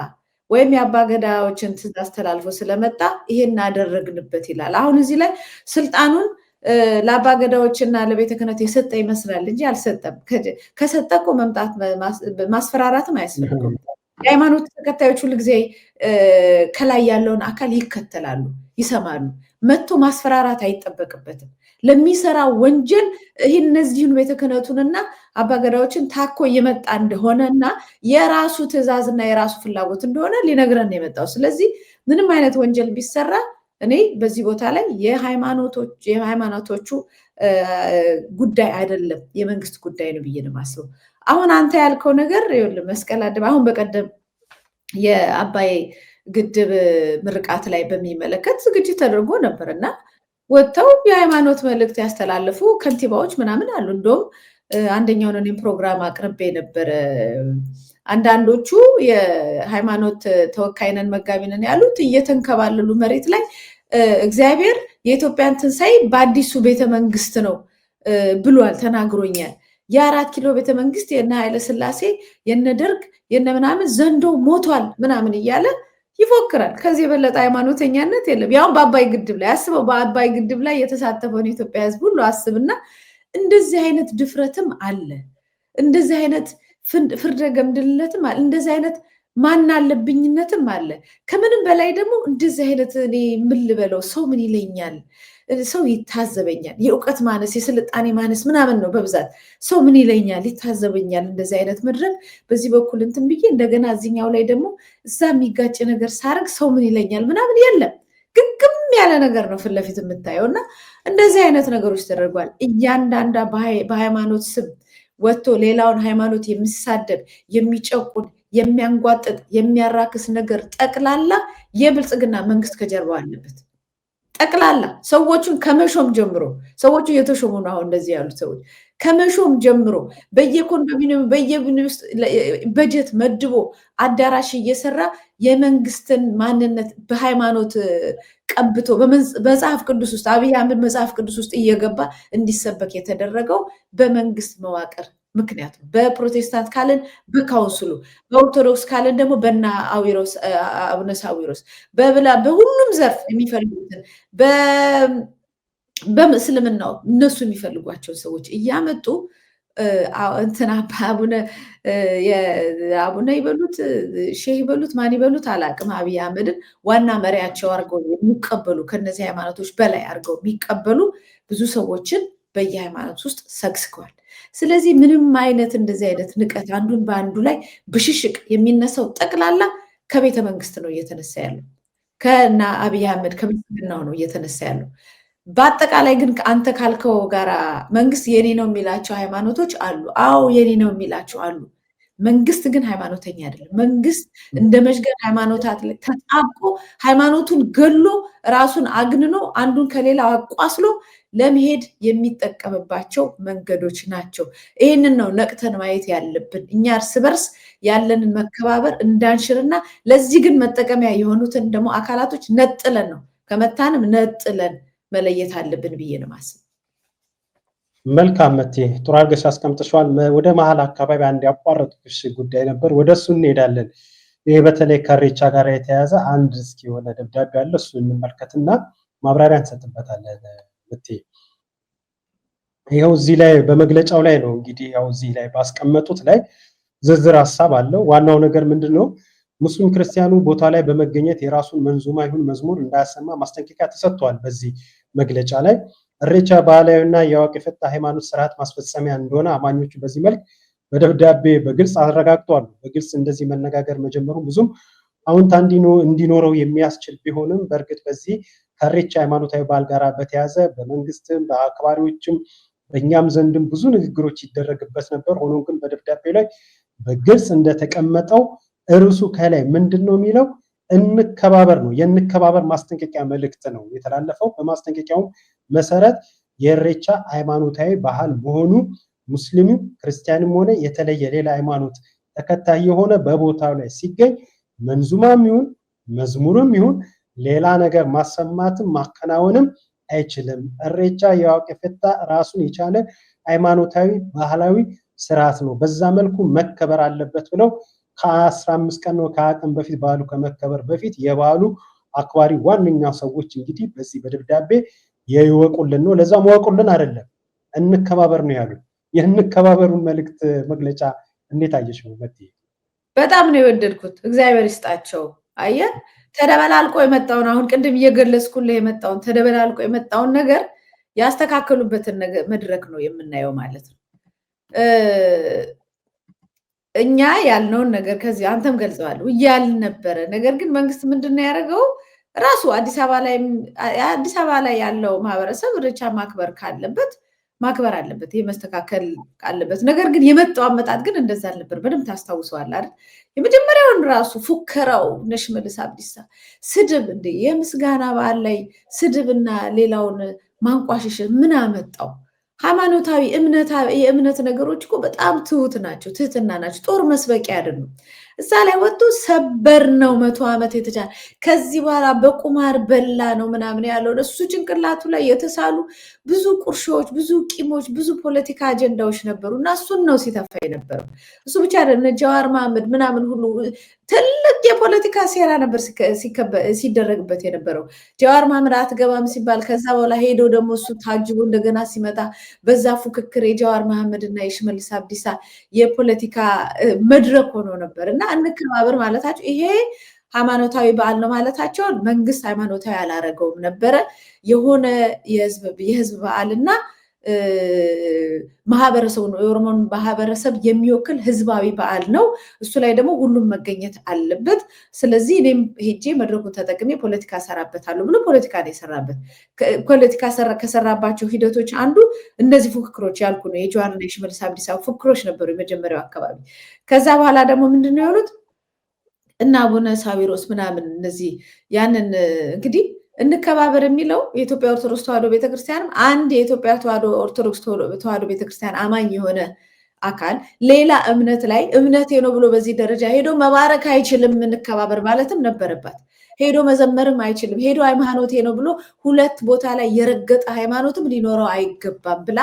ወይም የአባገዳዎችን ትእዛዝ ተላልፎ ስለመጣ ይሄን አደረግንበት ይላል። አሁን እዚህ ላይ ስልጣኑን ለአባገዳዎችና ለቤተ ክህነት የሰጠ ይመስላል እንጂ አልሰጠም። ከሰጠ እኮ መምጣት ማስፈራራትም አያስፈልግም። የሃይማኖት ተከታዮች ሁሉ ጊዜ ከላይ ያለውን አካል ይከተላሉ፣ ይሰማሉ። መጥቶ ማስፈራራት አይጠበቅበትም። ለሚሰራ ወንጀል ይህን እነዚህን ቤተ ክህነቱንና አባገዳዎችን ታኮ የመጣ እንደሆነና የራሱ ትእዛዝና የራሱ ፍላጎት እንደሆነ ሊነግረን ነው የመጣው። ስለዚህ ምንም አይነት ወንጀል ቢሰራ እኔ በዚህ ቦታ ላይ የሃይማኖቶቹ ጉዳይ አይደለም፣ የመንግስት ጉዳይ ነው ብዬ ነው የማስበው። አሁን አንተ ያልከው ነገር መስቀል አደባባይ አሁን በቀደም የአባይ ግድብ ምርቃት ላይ በሚመለከት ዝግጅት ተደርጎ ነበር እና ወጥተው የሃይማኖት መልእክት ያስተላለፉ ከንቲባዎች ምናምን አሉ። እንደውም አንደኛውን እኔም ፕሮግራም አቅርቤ ነበረ። አንዳንዶቹ የሃይማኖት ተወካይ ነን መጋቢ ነን ያሉት እየተንከባለሉ መሬት ላይ እግዚአብሔር የኢትዮጵያን ትንሣኤ በአዲሱ ቤተመንግስት ነው ብሏል፣ ተናግሮኛል። የ4 ኪሎ ቤተመንግስት የነ ኃይለ ሥላሴ የነ ደርግ የነ ምናምን ዘንዶ ሞቷል ምናምን እያለ ይፎክራል። ከዚህ የበለጠ ሃይማኖተኛነት የለም። ያው በአባይ ግድብ ላይ አስበው፣ በአባይ ግድብ ላይ የተሳተፈውን የኢትዮጵያ ሕዝብ ሁሉ አስብና እንደዚህ አይነት ድፍረትም አለ፣ እንደዚህ አይነት ፍርደ ገምድልነትም አለ፣ እንደዚህ አይነት ማን አለብኝነትም አለ። ከምንም በላይ ደግሞ እንደዚህ አይነት እኔ ምን ልበለው፣ ሰው ምን ይለኛል፣ ሰው ይታዘበኛል፣ የእውቀት ማነስ የስልጣኔ ማነስ ምናምን ነው በብዛት። ሰው ምን ይለኛል፣ ይታዘበኛል። እንደዚህ አይነት መድረክ በዚህ በኩል እንትን ብዬ እንደገና እዚኛው ላይ ደግሞ እዛ የሚጋጭ ነገር ሳርግ ሰው ምን ይለኛል ምናምን የለም። ግግም ያለ ነገር ነው ፊት ለፊት የምታየው እና እንደዚህ አይነት ነገሮች ተደርጓል። እያንዳንዳ በሃይማኖት ስም ወጥቶ ሌላውን ሃይማኖት የሚሳደብ የሚጨቁን የሚያንጓጥጥ የሚያራክስ ነገር ጠቅላላ የብልጽግና መንግስት ከጀርባው አለበት። ጠቅላላ ሰዎቹን ከመሾም ጀምሮ ሰዎቹ እየተሾሙ ነው። አሁን እንደዚህ ያሉት ሰዎች ከመሾም ጀምሮ በየኮንዶሚኒየሙ በየዩኒቨርስቲ በጀት መድቦ አዳራሽ እየሰራ የመንግስትን ማንነት በሃይማኖት ቀብቶ በመጽሐፍ ቅዱስ ውስጥ አብይ አህመድ መጽሐፍ ቅዱስ ውስጥ እየገባ እንዲሰበክ የተደረገው በመንግስት መዋቅር ምክንያት ነው። በፕሮቴስታንት ካለን በካውንስሉ፣ በኦርቶዶክስ ካለን ደግሞ በና አቡነ ሳዊሮስ በሁሉም ዘርፍ የሚፈልጉትን በምስልምናው እነሱ የሚፈልጓቸውን ሰዎች እያመጡ እንትና አቡነ ይበሉት ሼህ ይበሉት ማን ይበሉት አላቅም፣ አብይ አህመድን ዋና መሪያቸው አድርገው የሚቀበሉ ከነዚህ ሃይማኖቶች በላይ አድርገው የሚቀበሉ ብዙ ሰዎችን በየሃይማኖት ውስጥ ሰግስገዋል። ስለዚህ ምንም አይነት እንደዚህ አይነት ንቀት አንዱን በአንዱ ላይ ብሽሽቅ የሚነሳው ጠቅላላ ከቤተ መንግስት ነው እየተነሳ ያለው፣ ከና አብይ አህመድ ከብልጽግናው ነው እየተነሳ ያለው። በአጠቃላይ ግን አንተ ካልከው ጋራ መንግስት የኔ ነው የሚላቸው ሃይማኖቶች አሉ። አዎ የኔ ነው የሚላቸው አሉ። መንግስት ግን ሃይማኖተኛ አይደለም። መንግስት እንደ መሽገር ሃይማኖታት ላይ ተጣብቆ ሃይማኖቱን ገሎ ራሱን አግንኖ አንዱን ከሌላው አቋስሎ ለመሄድ የሚጠቀምባቸው መንገዶች ናቸው። ይህንን ነው ነቅተን ማየት ያለብን። እኛ እርስ በርስ ያለንን መከባበር እንዳንሽርና ለዚህ ግን መጠቀሚያ የሆኑትን ደግሞ አካላቶች ነጥለን ነው ከመታንም ነጥለን መለየት አለብን ብዬ ነው ማስብ። መልካም መቴ፣ ጥሩ አድርገሽ አስቀምጥሽዋል። ወደ መሀል አካባቢ አንድ ያቋረጥኩሽ ጉዳይ ነበር፣ ወደሱ እንሄዳለን። ይሄ በተለይ ከኢሬቻ ጋር የተያያዘ አንድ እስኪ የሆነ ደብዳቤ አለ፣ እሱ እንመልከትና ማብራሪያ እንሰጥበታለን። መቴ ይኸው እዚህ ላይ በመግለጫው ላይ ነው እንግዲህ ያው እዚህ ላይ ባስቀመጡት ላይ ዝርዝር ሀሳብ አለው። ዋናው ነገር ምንድነው? ሙስሊም ክርስቲያኑ ቦታ ላይ በመገኘት የራሱን መንዙማ ይሁን መዝሙር እንዳያሰማ ማስጠንቀቂያ ተሰጥቷል። በዚህ መግለጫ ላይ ኢሬቻ ባህላዊና የአዋቂ ፈታ ሃይማኖት ስርዓት ማስፈጸሚያ እንደሆነ አማኞቹ በዚህ መልክ በደብዳቤ በግልጽ አረጋግጠዋል። በግልጽ እንደዚህ መነጋገር መጀመሩ ብዙም አሁንታ እንዲኖረው የሚያስችል ቢሆንም በእርግጥ በዚህ ከኢሬቻ ሃይማኖታዊ በዓል ጋር በተያያዘ በመንግስትም በአክባሪዎችም በእኛም ዘንድም ብዙ ንግግሮች ይደረግበት ነበር። ሆኖም ግን በደብዳቤ ላይ በግልጽ እንደተቀመጠው እርሱ ከላይ ምንድነው የሚለው? እንከባበር ነው። የእንከባበር ማስጠንቀቂያ መልእክት ነው የተላለፈው። በማስጠንቀቂያው መሰረት የኢሬቻ ሃይማኖታዊ ባህል መሆኑ ሙስሊሙ ክርስቲያንም ሆነ የተለየ ሌላ ሃይማኖት ተከታይ የሆነ በቦታው ላይ ሲገኝ መንዙማም ይሁን መዝሙርም ይሁን ሌላ ነገር ማሰማትም ማከናወንም አይችልም። እሬቻ የዋቄ ፈታ ራሱን የቻለ ሃይማኖታዊ ባህላዊ ስርዓት ነው። በዛ መልኩ መከበር አለበት ብለው ከ15 ቀን ነው ከ20 ቀን በፊት በዓሉ ከመከበር በፊት የበዓሉ አክባሪ ዋነኛ ሰዎች እንግዲህ በዚህ በደብዳቤ የይወቁልን ነው። ለዛም ወቁልን አይደለም እንከባበር ነው ያሉት። የእንከባበሩን መልእክት መግለጫ እንዴት አየሽ ነው? በጣም ነው የወደድኩት። እግዚአብሔር ይስጣቸው። አየህ ተደበላልቆ የመጣውን አሁን ቅድም እየገለጽኩልህ የመጣውን ተደበላልቆ የመጣውን ነገር ያስተካከሉበትን መድረክ ነው የምናየው ማለት ነው። እኛ ያልነውን ነገር ከዚህ አንተም ገልጸዋል እያልን ነበረ። ነገር ግን መንግስት ምንድን ነው ያደረገው? ራሱ አዲስ አበባ ላይ ያለው ማህበረሰብ ኢሬቻ ማክበር ካለበት ማክበር አለበት። ይሄ መስተካከል አለበት። ነገር ግን የመጣው አመጣጥ ግን እንደዛ አልነበር። በደንብ ታስታውሰዋል አይደል? የመጀመሪያውን ራሱ ፉከራው እነ ሽመልስ አብዲሳ ስድብ፣ እንደ የምስጋና በዓል ላይ ስድብና ሌላውን ማንቋሸሽ ምን አመጣው? ሃይማኖታዊ የእምነት ነገሮች እኮ በጣም ትሁት ናቸው፣ ትህትና ናቸው። ጦር መስበቂያ አይደሉም። እዛ ላይ ወጡ ሰበር ነው 100 ዓመት የተቻለ ከዚህ በኋላ በቁማር በላ ነው ምናምን ያለው እሱ ጭንቅላቱ ላይ የተሳሉ ብዙ ቁርሾች፣ ብዙ ቂሞች፣ ብዙ ፖለቲካ አጀንዳዎች ነበሩ እና እሱን ነው ሲተፋ የነበረው። እሱ ብቻ አይደለም፣ ጀዋር መሐመድ ምናምን ሁሉ ትልቅ የፖለቲካ ሴራ ነበር ሲደረግበት የነበረው። ጀዋር መሐመድ አትገባም ሲባል ከዛ በኋላ ሄዶ ደግሞ እሱ ታጅቦ እንደገና ሲመጣ በዛ ፉክክር የጀዋር መሐመድ እና የሽመልስ አብዲሳ የፖለቲካ መድረክ ሆኖ ነበር እና እንከባበር ማለታቸው ይሄ ሃይማኖታዊ በዓል ነው ማለታቸው መንግስት ሃይማኖታዊ አላረገውም ነበረ። የሆነ የህዝብ በዓልና ማህበረሰቡ ነው የኦሮሞን ማህበረሰብ የሚወክል ህዝባዊ በዓል ነው። እሱ ላይ ደግሞ ሁሉም መገኘት አለበት። ስለዚህ እኔም ሄጄ መድረኩን ተጠቅሜ ፖለቲካ ሰራበታለሁ ብሎ ፖለቲካ ነው የሰራበት። ፖለቲካ ከሰራባቸው ሂደቶች አንዱ እነዚህ ፉክክሮች ያልኩ ነው። የጀዋርና የሽመልስ አብዲሳ ፉክክሮች ነበሩ የመጀመሪያው አካባቢ። ከዛ በኋላ ደግሞ ምንድነው የሆኑት እና አቡነ ሳዊሮስ ምናምን እነዚህ ያንን እንግዲህ እንከባበር የሚለው የኢትዮጵያ ኦርቶዶክስ ተዋሕዶ ቤተክርስቲያንም አንድ የኢትዮጵያ ኦርቶዶክስ ተዋሕዶ ቤተክርስቲያን አማኝ የሆነ አካል ሌላ እምነት ላይ እምነቴ ነው ብሎ በዚህ ደረጃ ሄዶ መባረክ አይችልም። እንከባበር ማለትም ነበረባት። ሄዶ መዘመርም አይችልም። ሄዶ ሃይማኖቴ ነው ብሎ ሁለት ቦታ ላይ የረገጠ ሃይማኖትም ሊኖረው አይገባም ብላ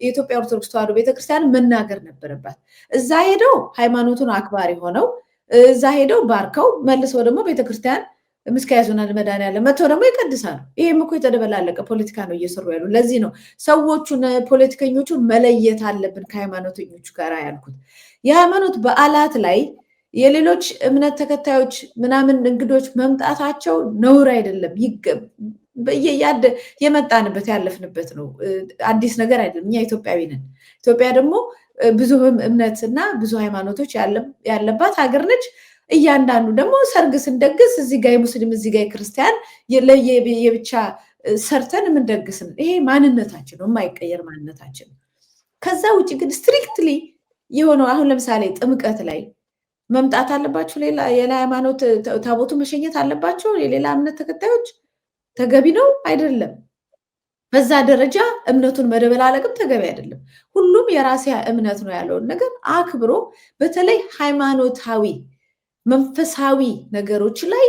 የኢትዮጵያ ኦርቶዶክስ ተዋሕዶ ቤተክርስቲያን መናገር ነበረባት። እዛ ሄደው ሃይማኖቱን አክባሪ ሆነው እዛ ሄደው ባርከው መልሰው ደግሞ ቤተክርስቲያን ምስካያዙና ለመድኃኒዓለም መጥተው ደግሞ ይቀድሳሉ። ይሄም እኮ የተደበላለቀ ፖለቲካ ነው እየሰሩ ያሉ። ለዚህ ነው ሰዎቹን ፖለቲከኞቹን መለየት አለብን ከሃይማኖተኞቹ ጋር ያልኩት። የሃይማኖት በዓላት ላይ የሌሎች እምነት ተከታዮች ምናምን እንግዶች መምጣታቸው ነውር አይደለም። የመጣንበት ያለፍንበት ነው። አዲስ ነገር አይደለም። እኛ ኢትዮጵያዊ ነን። ኢትዮጵያ ደግሞ ብዙ እምነትና ብዙ ሃይማኖቶች ያለባት ሀገር ነች። እያንዳንዱ ደግሞ ሰርግ ስንደግስ እዚህ ጋር የሙስሊም እዚህ ጋር የክርስቲያን የብቻ ሰርተን የምንደግስን ይሄ ማንነታችን ነው፣ የማይቀየር ማንነታችን ነው። ከዛ ውጭ ግን ስትሪክትሊ የሆነው አሁን ለምሳሌ ጥምቀት ላይ መምጣት አለባቸው፣ የሌላ ሃይማኖት ታቦቱ መሸኘት አለባቸው የሌላ እምነት ተከታዮች፣ ተገቢ ነው አይደለም። በዛ ደረጃ እምነቱን መደበላለቅም ተገቢ አይደለም። ሁሉም የራሴ እምነት ነው ያለውን ነገር አክብሮ በተለይ ሃይማኖታዊ መንፈሳዊ ነገሮች ላይ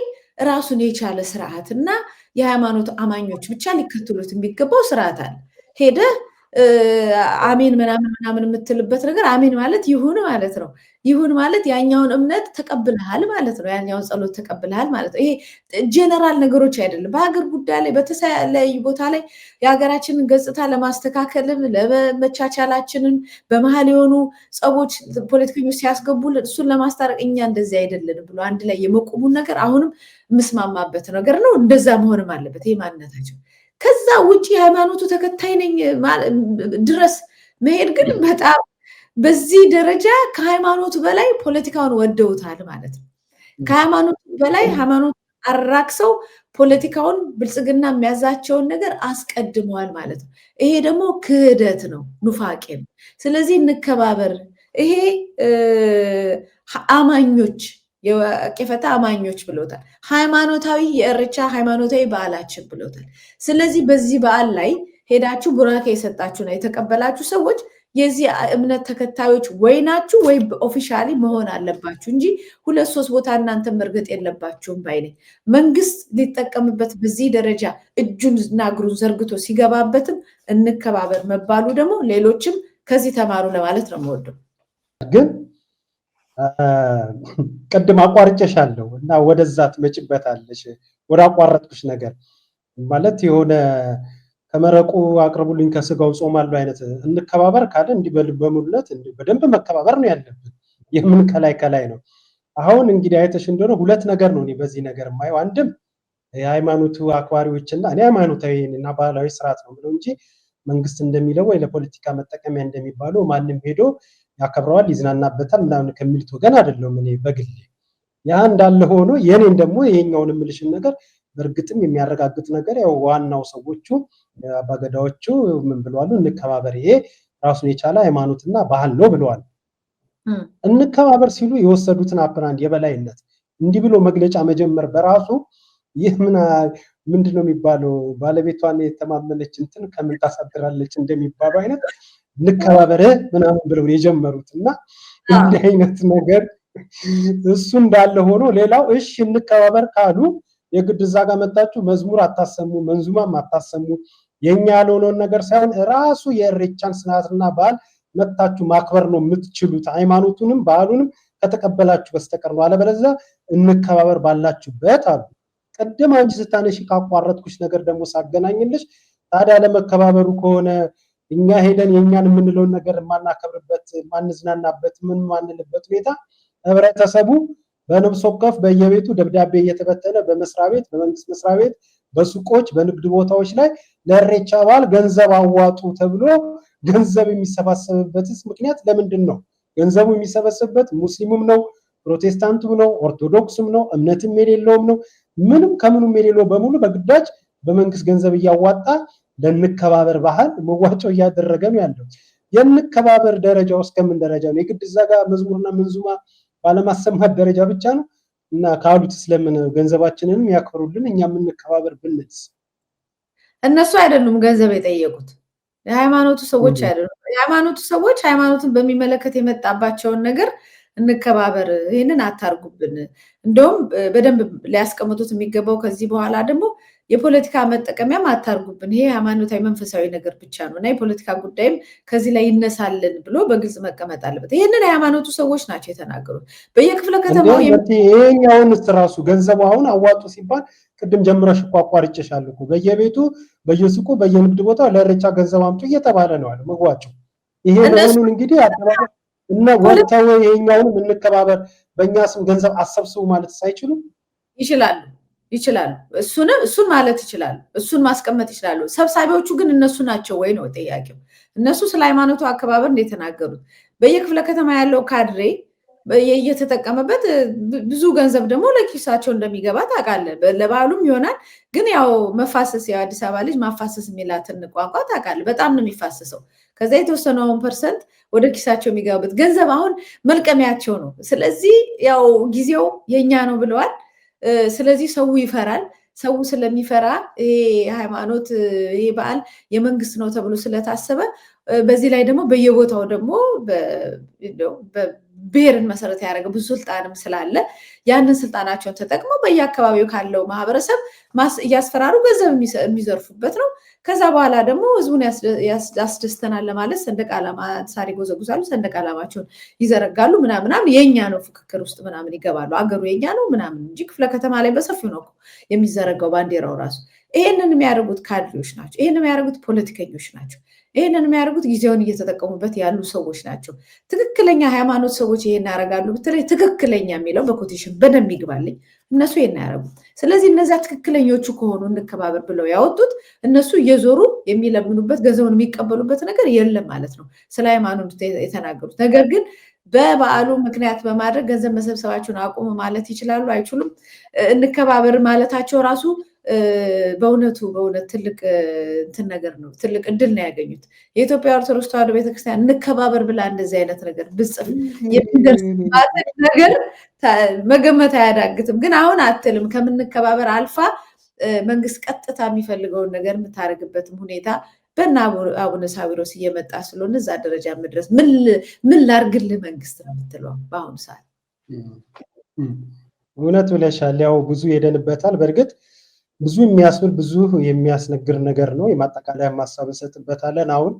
ራሱን የቻለ ስርዓት እና የሃይማኖት አማኞች ብቻ ሊከተሉት የሚገባው ስርዓት አለ። ሄደ አሜን ምናምን የምትልበት ነገር አሜን ማለት ይሁን ማለት ነው። ይሁን ማለት ያኛውን እምነት ተቀብለሃል ማለት ነው። ያኛውን ጸሎት ተቀብለሃል ማለት ነው። ይሄ ጀነራል ነገሮች አይደለም። በሀገር ጉዳይ ላይ በተለያዩ ቦታ ላይ የሀገራችንን ገጽታ ለማስተካከልም ለመቻቻላችንን በመሀል የሆኑ ጸቦች ፖለቲከኞች ሲያስገቡልን እሱን ለማስታረቅ እኛ እንደዚህ አይደለንም ብሎ አንድ ላይ የመቆሙን ነገር አሁንም የምስማማበት ነገር ነው። እንደዛ መሆንም አለበት ይሄ ማንነታቸው። ከዛ ውጭ ሃይማኖቱ ተከታይ ነኝ ድረስ መሄድ ግን በጣም በዚህ ደረጃ ከሃይማኖቱ በላይ ፖለቲካውን ወደውታል ማለት ነው። ከሃይማኖቱ በላይ ሃይማኖት አራክሰው ፖለቲካውን ብልጽግና የሚያዛቸውን ነገር አስቀድመዋል ማለት ነው። ይሄ ደግሞ ክህደት ነው፣ ኑፋቄ ነው። ስለዚህ እንከባበር። ይሄ አማኞች የዋቄ ፈታ አማኞች ብሎታል። ሃይማኖታዊ የኢሬቻ ሃይማኖታዊ በዓላችን ብሎታል። ስለዚህ በዚህ በዓል ላይ ሄዳችሁ ቡራኬ የሰጣችሁና የተቀበላችሁ ሰዎች የዚህ እምነት ተከታዮች ወይ ናችሁ ወይ ኦፊሻሊ መሆን አለባችሁ እንጂ 2-3 ቦታ እናንተ መርገጥ የለባችሁም ባይኔ። መንግስት ሊጠቀምበት በዚህ ደረጃ እጁንና እግሩን ዘርግቶ ሲገባበትም እንከባበር መባሉ ደግሞ ሌሎችም ከዚህ ተማሩ ለማለት ነው የምወደው። ግን ቅድም አቋርጬሻለሁ እና ወደዛ ትመጭበታለሽ። ወደ አቋረጥኩሽ ነገር ማለት የሆነ ከመረቁ አቅርቡልኝ ከስጋው ጾማለሁ አይነት እንከባበር ካለ እንዲህ በሙሉነት በደንብ መከባበር ነው ያለብን። የምን ከላይ ነው። አሁን እንግዲህ አይተሽ እንደሆነ ሁለት ነገር ነው እኔ በዚህ ነገር የማየው። አንድም የሃይማኖቱ አክባሪዎችና እኔ ሃይማኖታዊና ባህላዊ ስርዓት ነው ብለው እንጂ መንግስት እንደሚለው ወይ ለፖለቲካ መጠቀሚያ እንደሚባለው ማንም ሄዶ ያከብረዋል ይዝናናበታል ምናምን ከሚሉት ወገን አይደለም። እኔ በግሌ ያ እንዳለ ሆኖ የኔን ደግሞ ይሄኛውን ምልሽን ነገር በእርግጥም የሚያረጋግጥ ነገር ያው ዋናው ሰዎቹ አባገዳዎቹ ምን ብለዋል? እንከባበር፣ ይሄ ራሱን የቻለ ሃይማኖትና ባህል ነው ብለዋል። እንከባበር ሲሉ የወሰዱትን አፕራንድ የበላይነት እንዲህ ብሎ መግለጫ መጀመር በራሱ ይህ ምንድነው የሚባለው? ባለቤቷን የተማመነች እንትን ከምን ታሳድራለች እንደሚባለው አይነት እንከባበር ምናምን ብለው የጀመሩት እና እንዲህ አይነት ነገር እሱ እንዳለ ሆኖ ሌላው እሺ እንከባበር ካሉ የግድ እዛ ጋር መጣችሁ መዝሙር አታሰሙ፣ መንዙማም አታሰሙ፣ የኛ ያልሆነውን ነገር ሳይሆን ራሱ የኢሬቻን ስርዓትና ባህል መጣችሁ ማክበር ነው የምትችሉት፣ ሃይማኖቱንም ባህሉንም ከተቀበላችሁ በስተቀር ነው። አለበለዚያ እንከባበር ባላችሁበት አሉ። ቀደም አንቺ ስታነሺ ካቋረጥኩሽ ነገር ደግሞ ሳገናኝልሽ ታዲያ ለመከባበሩ ከሆነ እኛ ሄደን የኛን የምንለውን ነገር ማናከብርበት ማንዝናናበት ምን ማንልበት ሁኔታ ህብረተሰቡ በነፍስ ወከፍ በየቤቱ ደብዳቤ እየተበተነ በመስሪያ ቤት በመንግስት መስሪያ ቤት በሱቆች በንግድ ቦታዎች ላይ ለኢሬቻ በዓል ገንዘብ አዋጡ ተብሎ ገንዘብ የሚሰባሰብበትስ ምክንያት ለምንድን ነው? ገንዘቡ የሚሰበሰብበት ሙስሊሙም ነው፣ ፕሮቴስታንቱም ነው፣ ኦርቶዶክስም ነው፣ እምነትም የሌለውም ነው። ምንም ከምኑም የሌለው በሙሉ በግዳጅ በመንግስት ገንዘብ እያዋጣ ለንከባበር ባህል መዋጮ እያደረገ ነው ያለው። የንከባበር ደረጃው እስከምን ደረጃ ነው? የግድ እዛ ጋር መዝሙርና መንዙማ ባለማሰማት ደረጃ ብቻ ነው እና ካሉት ስለምን ገንዘባችንንም ያከብሩልን እኛ የምንከባበር ብንስ? እነሱ አይደሉም ገንዘብ የጠየቁት፣ የሃይማኖቱ ሰዎች አይደሉም። የሃይማኖቱ ሰዎች ሃይማኖትን በሚመለከት የመጣባቸውን ነገር እንከባበር፣ ይህንን አታርጉብን፣ እንደውም በደንብ ሊያስቀምጡት የሚገባው ከዚህ በኋላ ደግሞ የፖለቲካ መጠቀሚያም አታርጉብን፣ ይሄ ሃይማኖታዊ መንፈሳዊ ነገር ብቻ ነው እና የፖለቲካ ጉዳይም ከዚህ ላይ ይነሳልን ብሎ በግልጽ መቀመጥ አለበት። ይህንን የሃይማኖቱ ሰዎች ናቸው የተናገሩት። በየክፍለ ከተማው ይሄኛውን ራሱ ገንዘቡ አሁን አዋጡ ሲባል ቅድም ጀምረሽ እኮ አቋርጬሻለሁ እኮ በየቤቱ በየሱቁ በየንግድ ቦታ ለኢሬቻ ገንዘብ አምጡ እየተባለ ነው አለ መግባቸው። ይሄ መሆኑን እንግዲህ አጠባበቅ እና ወጥተው ይሄኛውን እንከባበር በእኛ ስም ገንዘብ አሰብስቡ ማለት ሳይችሉ ይችላሉ። እሱን ማለት ይችላሉ። እሱን ማስቀመጥ ይችላሉ። ሰብሳቢዎቹ ግን እነሱ ናቸው ወይ ነው ጥያቄው። እነሱ ስለ ሃይማኖቱ አከባበር እንደተናገሩት በየክፍለ ከተማ ያለው ካድሬ እየተጠቀመበት ብዙ ገንዘብ ደግሞ ለኪሳቸው እንደሚገባ ታውቃለህ። ለበዓሉም ይሆናል። ግን ያው መፋሰስ ያው አዲስ አበባ ልጅ ማፋሰስ የሚላትን ቋንቋ ታውቃለህ። በጣም ነው የሚፋሰሰው። ከዛ የተወሰነውን ፐርሰንት ወደ ኪሳቸው የሚገባበት ገንዘብ አሁን መልቀሚያቸው ነው። ስለዚህ ያው ጊዜው የኛ ነው ብለዋል። ስለዚህ ሰው ይፈራል። ሰው ስለሚፈራ ይሄ ሃይማኖት ይሄ በዓል የመንግስት ነው ተብሎ ስለታሰበ በዚህ ላይ ደግሞ በየቦታው ደግሞ ብሔርን መሰረት ያደረገ ብዙ ስልጣንም ስላለ ያንን ስልጣናቸውን ተጠቅመው በየአካባቢው ካለው ማህበረሰብ እያስፈራሩ ገንዘብ የሚዘርፉበት ነው። ከዛ በኋላ ደግሞ ህዝቡን ያስደስተናል ለማለት ሰንደቅ ዓላማ ሳር ይጎዘጉዛሉ፣ ሰንደቅ ዓላማቸውን ይዘረጋሉ ምናምን የኛ ነው ፉክክር ውስጥ ምናምን ይገባሉ። አገሩ የኛ ነው ምናምን እንጂ ክፍለ ከተማ ላይ በሰፊው ነው የሚዘረጋው ባንዲራው ራሱ። ይሄንን የሚያደርጉት ካድሬዎች ናቸው። ይሄንን የሚያደርጉት ፖለቲከኞች ናቸው። ይሄንን የሚያደርጉት ጊዜውን እየተጠቀሙበት ያሉ ሰዎች ናቸው። ትክክለኛ ሃይማኖት ሰዎች ይሄን ያደርጋሉ በተለይ ትክክለኛ የሚለው በኮቴሽን በደንብ ይግባልኝ። እነሱ ይሄን ያደርጉት። ስለዚህ እነዚያ ትክክለኞቹ ከሆኑ እንከባበር ብለው ያወጡት እነሱ እየዞሩ የሚለምኑበት ገንዘቡን የሚቀበሉበት ነገር የለም ማለት ነው ስለ ሃይማኖት የተናገሩት። ነገር ግን በበዓሉ ምክንያት በማድረግ ገንዘብ መሰብሰባቸውን አቁሙ ማለት ይችላሉ አይችሉም? እንከባበር ማለታቸው ራሱ በእውነት ትልቅ እንትን ነገር ነው። ትልቅ እድል ነው ያገኙት። የኢትዮጵያ ኦርቶዶክስ ተዋሕዶ ቤተክርስቲያን እንከባበር ብላ እንደዚህ አይነት ነገር ብጽፍ የሚደርስባት ነገር መገመት አያዳግትም። ግን አሁን አትልም። ከምንከባበር አልፋ መንግስት ቀጥታ የሚፈልገውን ነገር የምታደርግበትም ሁኔታ በእነ አቡነ ሳዊሮስ እየመጣ ስለሆነ እዛ ደረጃ መድረስ ምን ላርግልህ መንግስት ነው የምትለው በአሁኑ ሰዓት? እውነት ብለሻል። ያው ብዙ ሄደንበታል። በእርግጥ ብዙ የሚያስብል ብዙ የሚያስነግር ነገር ነው። የማጠቃለያ ሀሳብ እንሰጥበታለን። አሁን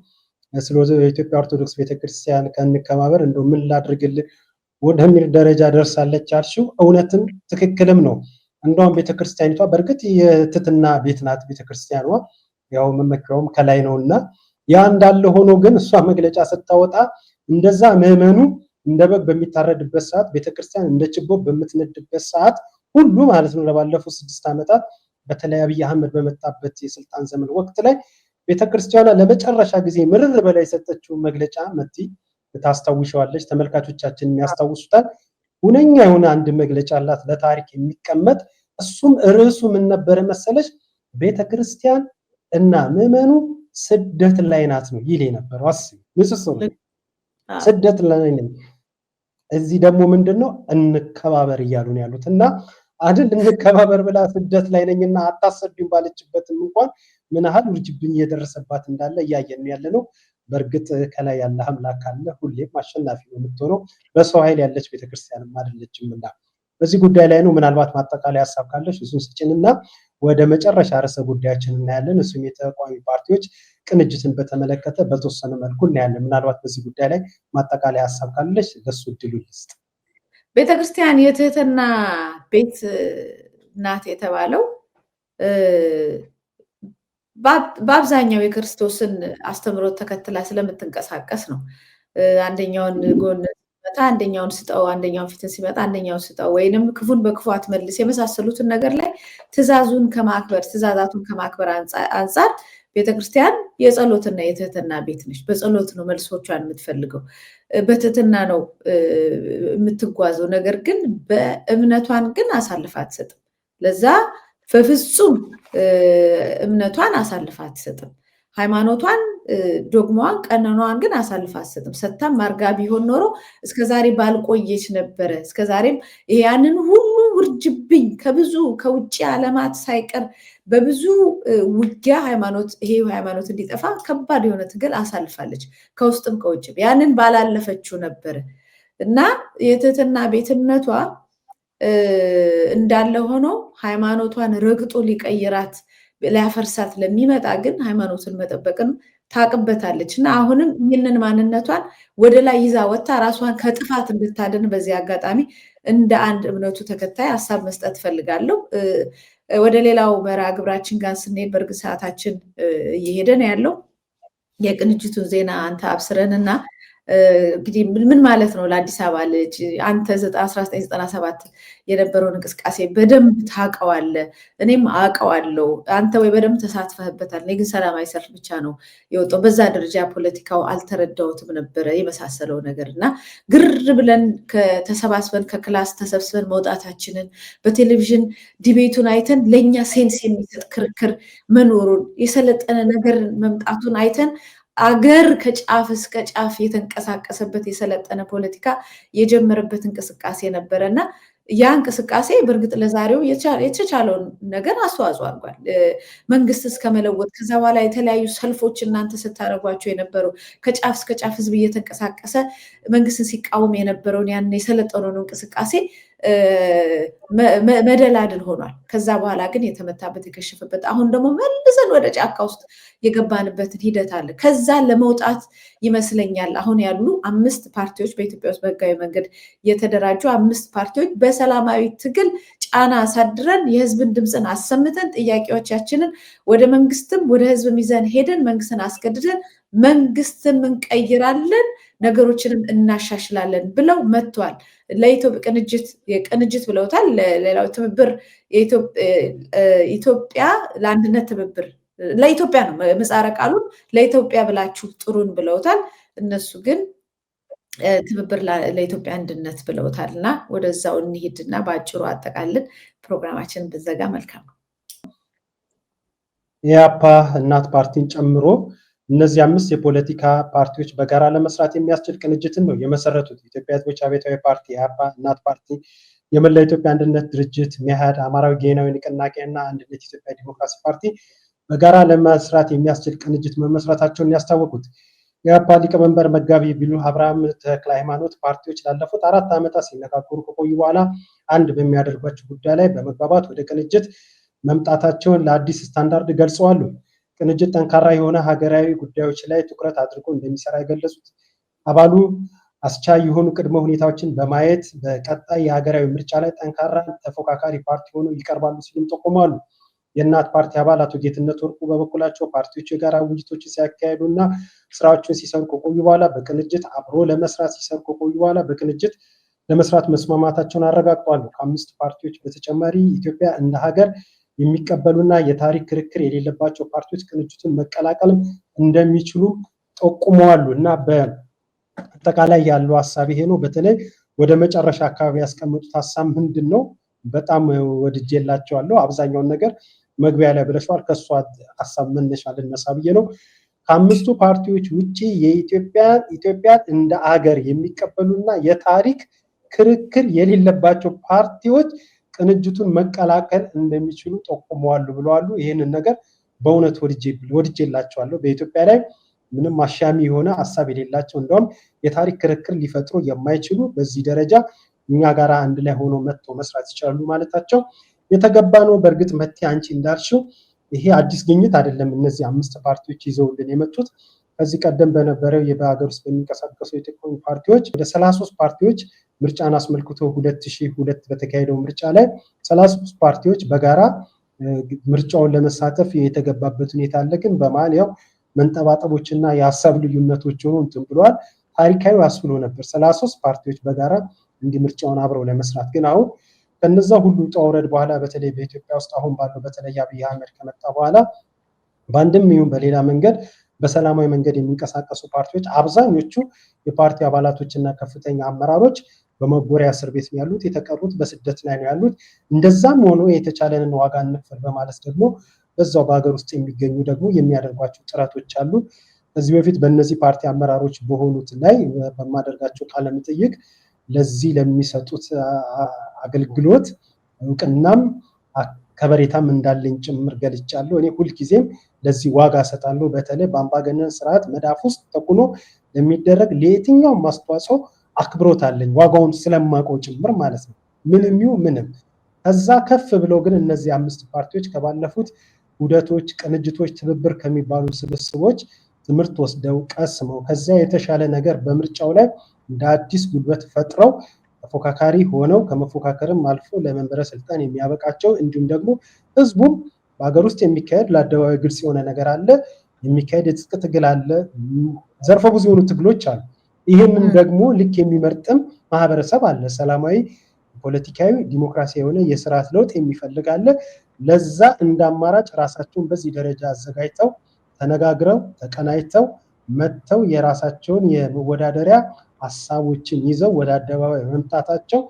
ስለዚህ የኢትዮጵያ ኦርቶዶክስ ቤተክርስቲያን ከንከባበር እንደው ምን ላድርግልህ ወደሚል ደረጃ ደርሳለች አልሽው። እውነትም ትክክልም ነው። እንደውም ቤተክርስቲያኒቷ በእርግጥ የትህትና ቤት ናት ቤተክርስቲያኗ፣ ያው መመኪያውም ከላይ ነውና ያ እንዳለ ሆኖ ግን እሷ መግለጫ ስታወጣ እንደዛ ምዕመኑ እንደ በግ በሚታረድበት ሰዓት ቤተክርስቲያን እንደ ችቦ በምትነድበት ሰዓት ሁሉ ማለት ነው ለባለፉት 6 ዓመታት በተለይ አብይ አህመድ በመጣበት የስልጣን ዘመን ወቅት ላይ ቤተክርስቲያኗ ለመጨረሻ ጊዜ ምርር በላይ የሰጠችው መግለጫ መቲ ታስታውሻለች። ተመልካቾቻችን ያስታውሱታል። ሁነኛ የሆነ አንድ መግለጫ አላት ለታሪክ የሚቀመጥ። እሱም ርዕሱ ምን ነበር መሰለሽ? ቤተክርስቲያን እና ምዕመኑ ስደት ላይ ናት ነው ይል የነበረው። አስቢ ንጽጽሩ ስደት ላይ ነው። እዚህ ደግሞ ምንድነው እንከባበር እያሉ ነው ያሉት እና አይደል እንከባበር ብላ ስደት ላይ ነኝና አታሰዱኝ ባለችበትም እንኳን ምን ያህል ውርጅብኝ እየደረሰባት እንዳለ እያየን ያለ ነው። በእርግጥ ከላይ ያለ አምላክ ካለ ሁሌም አሸናፊ ነው የምትሆነው። በሰው ኃይል ያለች ቤተክርስቲያንም አይደለችምና በዚህ ጉዳይ ላይ ነው። ምናልባት ማጠቃለያ ሀሳብ ካለሽ እሱን ስጭንና ወደ መጨረሻ ርዕሰ ጉዳያችን እናያለን። እሱም የተቃዋሚ ፓርቲዎች ቅንጅትን በተመለከተ በተወሰነ መልኩ እናያለን። ምናልባት በዚህ ጉዳይ ላይ ማጠቃለያ ሀሳብ ካለሽ ለሱ እድሉ ልስጥ። ቤተክርስቲያን የትህትና ቤት ናት የተባለው በአብዛኛው የክርስቶስን አስተምሮት ተከትላ ስለምትንቀሳቀስ ነው። አንደኛውን ጎን ሲመታ አንደኛውን ስጠው፣ አንደኛውን ፊትን ሲመጣ አንደኛውን ስጠው፣ ወይንም ክፉን በክፉ አትመልስ የመሳሰሉትን ነገር ላይ ትእዛዛቱን ከማክበር አንጻር ቤተክርስቲያን የጸሎትና የትህትና ቤት ነች። በጸሎት ነው መልሶቿን የምትፈልገው፣ በትህትና ነው የምትጓዘው። ነገር ግን በእምነቷን ግን አሳልፋ አትሰጥም። ለዛ በፍጹም እምነቷን አሳልፋ አትሰጥም። ሃይማኖቷን፣ ዶግማዋን፣ ቀኖናዋን ግን አሳልፋ አትሰጥም። ሰታም ማርጋ ቢሆን ኖሮ እስከዛሬ ባልቆየች ነበረ። እስከዛሬም ያንን ሁሉ ውርጅብኝ ከብዙ ከውጭ ዓለማት ሳይቀር በብዙ ውጊያ ይሄ ሃይማኖት እንዲጠፋ ከባድ የሆነ ትግል አሳልፋለች፣ ከውስጥም ከውጭም። ያንን ባላለፈችው ነበረ እና የትህትና ቤትነቷ እንዳለ ሆኖ ሃይማኖቷን ረግጦ ሊቀይራት ሊያፈርሳት ለሚመጣ ግን ሃይማኖትን መጠበቅን ታቅበታለች እና አሁንም ይህንን ማንነቷን ወደ ላይ ይዛ ወጥታ ራሷን ከጥፋት እንድታድን በዚህ አጋጣሚ እንደ አንድ እምነቱ ተከታይ ሀሳብ መስጠት ፈልጋለሁ። ወደ ሌላው መርሃ ግብራችን ጋር ስንሄድ በእርግጥ ሰዓታችን እየሄደ ነው ያለው። የቅንጅቱን ዜና አንተ አብስረንና እንግዲህ ምን ማለት ነው ለአዲስ አበባ ልጅ አንተ 1997 የነበረውን እንቅስቃሴ በደንብ ታውቀዋለህ፣ እኔም አውቀዋለሁ። አንተ ወይ በደንብ ተሳትፈህበታል። እኔ ግን ሰላማዊ ሰልፍ ብቻ ነው የወጣው። በዛ ደረጃ ፖለቲካው አልተረዳሁትም ነበረ የመሳሰለው ነገር እና ግር ብለን ተሰባስበን ከክላስ ተሰብስበን መውጣታችንን በቴሌቪዥን ዲቤቱን አይተን ለእኛ ሴንስ የሚሰጥ ክርክር መኖሩን የሰለጠነ ነገር መምጣቱን አይተን አገር ከጫፍ እስከ ጫፍ የተንቀሳቀሰበት የሰለጠነ ፖለቲካ የጀመረበት እንቅስቃሴ ነበረና ያ እንቅስቃሴ በእርግጥ ለዛሬው የተቻለውን ነገር አስተዋጽኦ አድርጓል። መንግስት እስከመለወጥ ከዛ በኋላ የተለያዩ ሰልፎች እናንተ ስታደርጓቸው የነበሩ ከጫፍ እስከ ጫፍ ህዝብ እየተንቀሳቀሰ መንግስትን ሲቃወም የነበረውን ያን የሰለጠነውን እንቅስቃሴ መደላድል ሆኗል። ከዛ በኋላ ግን የተመታበት የከሸፈበት፣ አሁን ደግሞ መልሰን ወደ ጫካ ውስጥ የገባንበትን ሂደት አለ። ከዛ ለመውጣት ይመስለኛል አሁን ያሉ 5 ፓርቲዎች በኢትዮጵያ ውስጥ በህጋዊ መንገድ የተደራጁ 5 ፓርቲዎች በሰላማዊ ትግል ጫና አሳድረን የህዝብን ድምፅን አሰምተን ጥያቄዎቻችንን ወደ መንግስትም ወደ ህዝብ ይዘን ሄደን መንግስትን አስገድደን መንግስትን እንቀይራለን፣ ነገሮችንም እናሻሽላለን ብለው መጥቷል። ለኢትዮጵያ ቅንጅት ብለውታል። ሌላው ትብብር ኢትዮጵያ ለአንድነት ትብብር ለኢትዮጵያ ነው ምህጻረ ቃሉን ለኢትዮጵያ ብላችሁ ጥሩን ብለውታል። እነሱ ግን ትብብር ለኢትዮጵያ አንድነት ብለውታል እና ወደዛው እንሂድና በአጭሩ አጠቃልን ፕሮግራማችንን ብዘጋ መልካም ነው። የአፓ እናት ፓርቲን ጨምሮ እነዚህ 5 የፖለቲካ ፓርቲዎች በጋራ ለመስራት የሚያስችል ቅንጅትን ነው የመሰረቱት። ኢትዮጵያ ህዝቦች አብዮታዊ ፓርቲ፣ የአፓ እናት ፓርቲ፣ የመላ ኢትዮጵያ አንድነት ድርጅት፣ መኢአድ፣ አማራዊ ጌናዊ ንቅናቄ እና አንድነት ኢትዮጵያ ዲሞክራሲ ፓርቲ በጋራ ለመስራት የሚያስችል ቅንጅት መመስረታቸውን ያስታወቁት የኢህአፓ ሊቀመንበር መጋቢ ቢሉ አብርሃም ተክለ ሃይማኖት ፓርቲዎች ላለፉት 4 ዓመታት ሲነጋገሩ ከቆዩ በኋላ አንድ በሚያደርጓቸው ጉዳይ ላይ በመግባባት ወደ ቅንጅት መምጣታቸውን ለአዲስ ስታንዳርድ ገልጸዋል። ቅንጅት ጠንካራ የሆነ ሀገራዊ ጉዳዮች ላይ ትኩረት አድርጎ እንደሚሰራ የገለጹት አባሉ አስቻይ የሆኑ ቅድመ ሁኔታዎችን በማየት በቀጣይ የሀገራዊ ምርጫ ላይ ጠንካራ ተፎካካሪ ፓርቲ ሆነው ይቀርባሉ ሲሉም ጠቁመዋል። የእናት ፓርቲ አባል አቶ ጌትነት ወርቁ በበኩላቸው ፓርቲዎቹ የጋራ ውይይቶችን ሲያካሄዱና ስራዎችን ሲሰሩ ከቆዩ በኋላ በቅንጅት አብሮ ለመስራት ሲሰሩ ከቆዩ በኋላ በቅንጅት ለመስራት መስማማታቸውን አረጋግጠዋል። ከ5 ፓርቲዎች በተጨማሪ ኢትዮጵያ እንደ ሀገር የሚቀበሉና የታሪክ ክርክር የሌለባቸው ፓርቲዎች ቅንጅቱን መቀላቀል እንደሚችሉ ጠቁመዋል። እና በአጠቃላይ ያለው ሀሳብ ይሄ ነው። በተለይ ወደ መጨረሻ አካባቢ ያስቀመጡት ሀሳብ ምንድን ነው? በጣም ወድጄላቸዋለሁ። አብዛኛውን ነገር መግቢያ ላይ ብለሽዋል። ከእሷ ሀሳብ መነሻ ልነሳ ብዬ ነው። ከ5ቱ ፓርቲዎች ውጪ ኢትዮጵያ እንደ አገር የሚቀበሉና የታሪክ ክርክር የሌለባቸው ፓርቲዎች ቅንጅቱን መቀላቀል እንደሚችሉ ጠቁመዋል ብለዋል። ይህንን ነገር በእውነት ወድጄላቸዋለሁ። በኢትዮጵያ ላይ ምንም አሻሚ የሆነ ሀሳብ የሌላቸው እንደውም የታሪክ ክርክር ሊፈጥሩ የማይችሉ በዚህ ደረጃ እኛ ጋር አንድ ላይ ሆኖ መጥቶ መስራት ይችላሉ ማለታቸው የተገባ ነው። በእርግጥ መቴ አንቺ እንዳልሽው ይሄ አዲስ ግኝት አይደለም። እነዚህ 5 ፓርቲዎች ይዘውልን የመጡት ከዚህ ቀደም በነበረው በሀገር ውስጥ በሚንቀሳቀሱ የተቃዋሚ ፓርቲዎች ወደ 33 ፓርቲዎች ምርጫን አስመልክቶ 2002 በተካሄደው ምርጫ ላይ 33 ፓርቲዎች በጋራ ምርጫውን ለመሳተፍ የተገባበት ሁኔታ አለ። ግን በመሀል ያው መንጠባጠቦችና የሀሳብ ልዩነቶች ሆኖ እንትን ብለዋል። ታሪካዊ አስብሎ ነበር 33 ፓርቲዎች በጋራ እንዲህ ምርጫውን አብረው ለመስራት። ግን አሁን ከነዛ ሁሉ ተወረድ በኋላ በተለይ በኢትዮጵያ ውስጥ አሁን ባለው በተለይ አብይ አህመድ ከመጣ በኋላ በአንድም ይሁን በሌላ መንገድ በሰላማዊ መንገድ የሚንቀሳቀሱ ፓርቲዎች አብዛኞቹ የፓርቲ አባላቶችና ከፍተኛ አመራሮች በመጎሪያ እስር ቤት ነው ያሉት። የተቀሩት በስደት ላይ ነው ያሉት። እንደዛም ሆኖ የተቻለንን ዋጋ እንክፈል በማለት ደግሞ በዛው በሀገር ውስጥ የሚገኙ ደግሞ የሚያደርጓቸው ጥረቶች አሉ። ከዚህ በፊት በእነዚህ ፓርቲ አመራሮች በሆኑት ላይ በማደርጋቸው ቃለ መጠይቅ ለዚህ ለሚሰጡት አገልግሎት እውቅናም ከበሬታም እንዳለኝ ጭምር ገልጫለሁ። እኔ ሁልጊዜም ለዚህ ዋጋ እሰጣለሁ። በተለይ በአምባገነን ስርዓት መዳፍ ውስጥ ተኩኖ ለሚደረግ ለየትኛውም አስተዋጽኦ አክብሮት አለኝ፣ ዋጋውን ስለማውቀው ጭምር ማለት ነው። ምንም ይሁን ምንም። ከዛ ከፍ ብለው ግን እነዚህ 5 ፓርቲዎች ከባለፉት ውህደቶች፣ ቅንጅቶች፣ ትብብር ከሚባሉ ስብስቦች ትምህርት ወስደው ቀስመው ከዚያ የተሻለ ነገር በምርጫው ላይ እንደ አዲስ ጉልበት ፈጥረው ተፎካካሪ ሆነው ከመፎካከርም አልፎ ለመንበረ ስልጣን የሚያበቃቸው እንዲሁም ደግሞ ህዝቡም በሀገር ውስጥ የሚካሄድ ለአደባባይ ግልጽ የሆነ ነገር አለ፣ የሚካሄድ የትጥቅ ትግል አለ፣ ዘርፈ ብዙ የሆኑ ትግሎች አሉ። ይህንን ደግሞ ልክ የሚመርጥም ማህበረሰብ አለ፣ ሰላማዊ ፖለቲካዊ ዲሞክራሲያዊ የሆነ የስርዓት ለውጥ የሚፈልግ አለ። ለዛ እንደ አማራጭ ራሳቸውን በዚህ ደረጃ አዘጋጅተው ተነጋግረው ተቀናጅተው መጥተው የራሳቸውን የመወዳደሪያ ሀሳቦችን ይዘው ወደ አደባባይ መምጣታቸው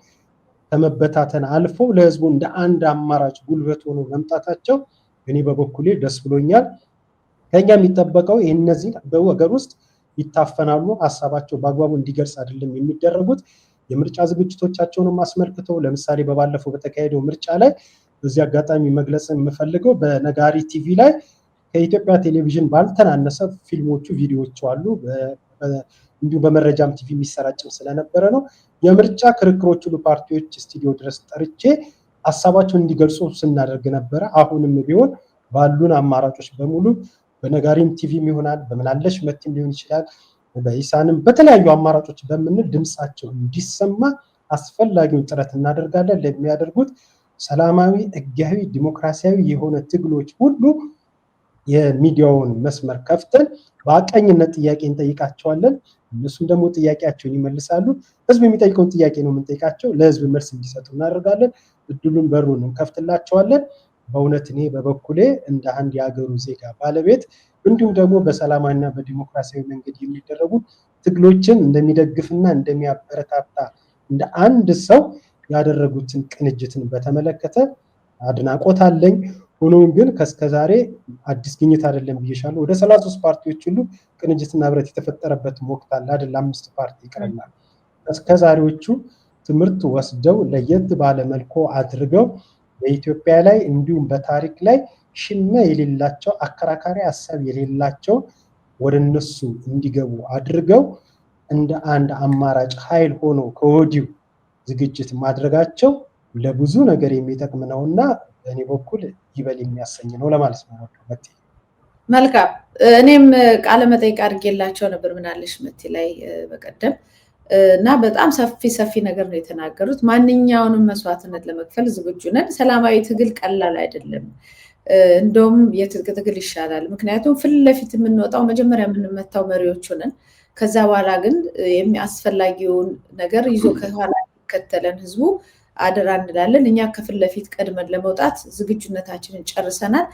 ከመበታተን አልፎ ለህዝቡ እንደ አንድ አማራጭ ጉልበት ሆኖ መምጣታቸው እኔ በበኩሌ ደስ ብሎኛል። ከኛ የሚጠበቀው እነዚህ በሀገር ውስጥ ይታፈናሉ፣ ሀሳባቸው በአግባቡ እንዲገልጽ አይደለም የሚደረጉት። የምርጫ ዝግጅቶቻቸውንም አስመልክተው ለምሳሌ በባለፈው በተካሄደው ምርጫ ላይ በዚህ አጋጣሚ መግለጽ የምፈልገው በነጋሪ ቲቪ ላይ ከኢትዮጵያ ቴሌቪዥን ባልተናነሰ ፊልሞቹ ቪዲዮዎቹ አሉ። እንዲሁም በመረጃም ቲቪ የሚሰራጭም ስለነበረ ነው። የምርጫ ክርክሮች ሁሉ ፓርቲዎች ስቱዲዮ ድረስ ጠርቼ ሀሳባቸውን እንዲገልጹ ስናደርግ ነበረ። አሁንም ቢሆን ባሉን አማራጮች በሙሉ በነጋሪም ቲቪም ይሆናል፣ በምናለሽ መቲም ሊሆን ይችላል፣ በኢሳንም በተለያዩ አማራጮች በምንል ድምፃቸው እንዲሰማ አስፈላጊውን ጥረት እናደርጋለን። ለሚያደርጉት ሰላማዊ፣ ህጋዊ፣ ዲሞክራሲያዊ የሆነ ትግሎች ሁሉ የሚዲያውን መስመር ከፍተን በአቀኝነት ጥያቄ እንጠይቃቸዋለን። እነሱም ደግሞ ጥያቄያቸውን ይመልሳሉ። ህዝብ የሚጠይቀውን ጥያቄ ነው የምንጠይቃቸው። ለህዝብ መልስ እንዲሰጡ እናደርጋለን። እድሉን በሩን እንከፍትላቸዋለን። በእውነት እኔ በበኩሌ እንደ አንድ የሀገሩ ዜጋ ባለቤት እንዲሁም ደግሞ በሰላማዊና በዲሞክራሲያዊ መንገድ የሚደረጉ ትግሎችን እንደሚደግፍና እንደሚያበረታታ እንደ አንድ ሰው ያደረጉትን ቅንጅትን በተመለከተ አድናቆት አለኝ። ሆኖም ግን ከስከዛሬ አዲስ ግኝት አይደለም ብዬሻለሁ። ወደ 33 ፓርቲዎች ሁሉ ቅንጅትና ህብረት የተፈጠረበት ወቅት አለ አይደል? 5 ፓርቲ ይቀርናል። እስከዛሬዎቹ ትምህርት ወስደው ለየት ባለ መልኩ አድርገው በኢትዮጵያ ላይ እንዲሁም በታሪክ ላይ ሽሚያ የሌላቸው አከራካሪ ሀሳብ የሌላቸው ወደ እነሱ እንዲገቡ አድርገው እንደ አንድ አማራጭ ኃይል ሆኖ ከወዲሁ ዝግጅት ማድረጋቸው ለብዙ ነገር የሚጠቅም ነውና በእኔ በኩል ይበል የሚያሰኝ ነው ለማለት ነው። መልካም። እኔም ቃለ መጠይቅ አድርጌላቸው ነበር ምናለሽ መቲ ላይ በቀደም እና በጣም ሰፊ ነገር ነው የተናገሩት። ማንኛውንም መስዋዕትነት ለመክፈል ዝግጁ ነን። ሰላማዊ ትግል ቀላል አይደለም። እንደውም የትጥቅ ትግል ይሻላል። ምክንያቱም ፊት ለፊት የምንወጣው መጀመሪያ የምንመታው መሪዎቹ ነን። ከዛ በኋላ ግን የሚያስፈልጊውን ነገር ይዞ ከኋላ ከተለን ህዝቡ አደራ እንላለን። እኛ ከፊት ለፊት ቀድመን ለመውጣት ዝግጁነታችንን ጨርሰናል።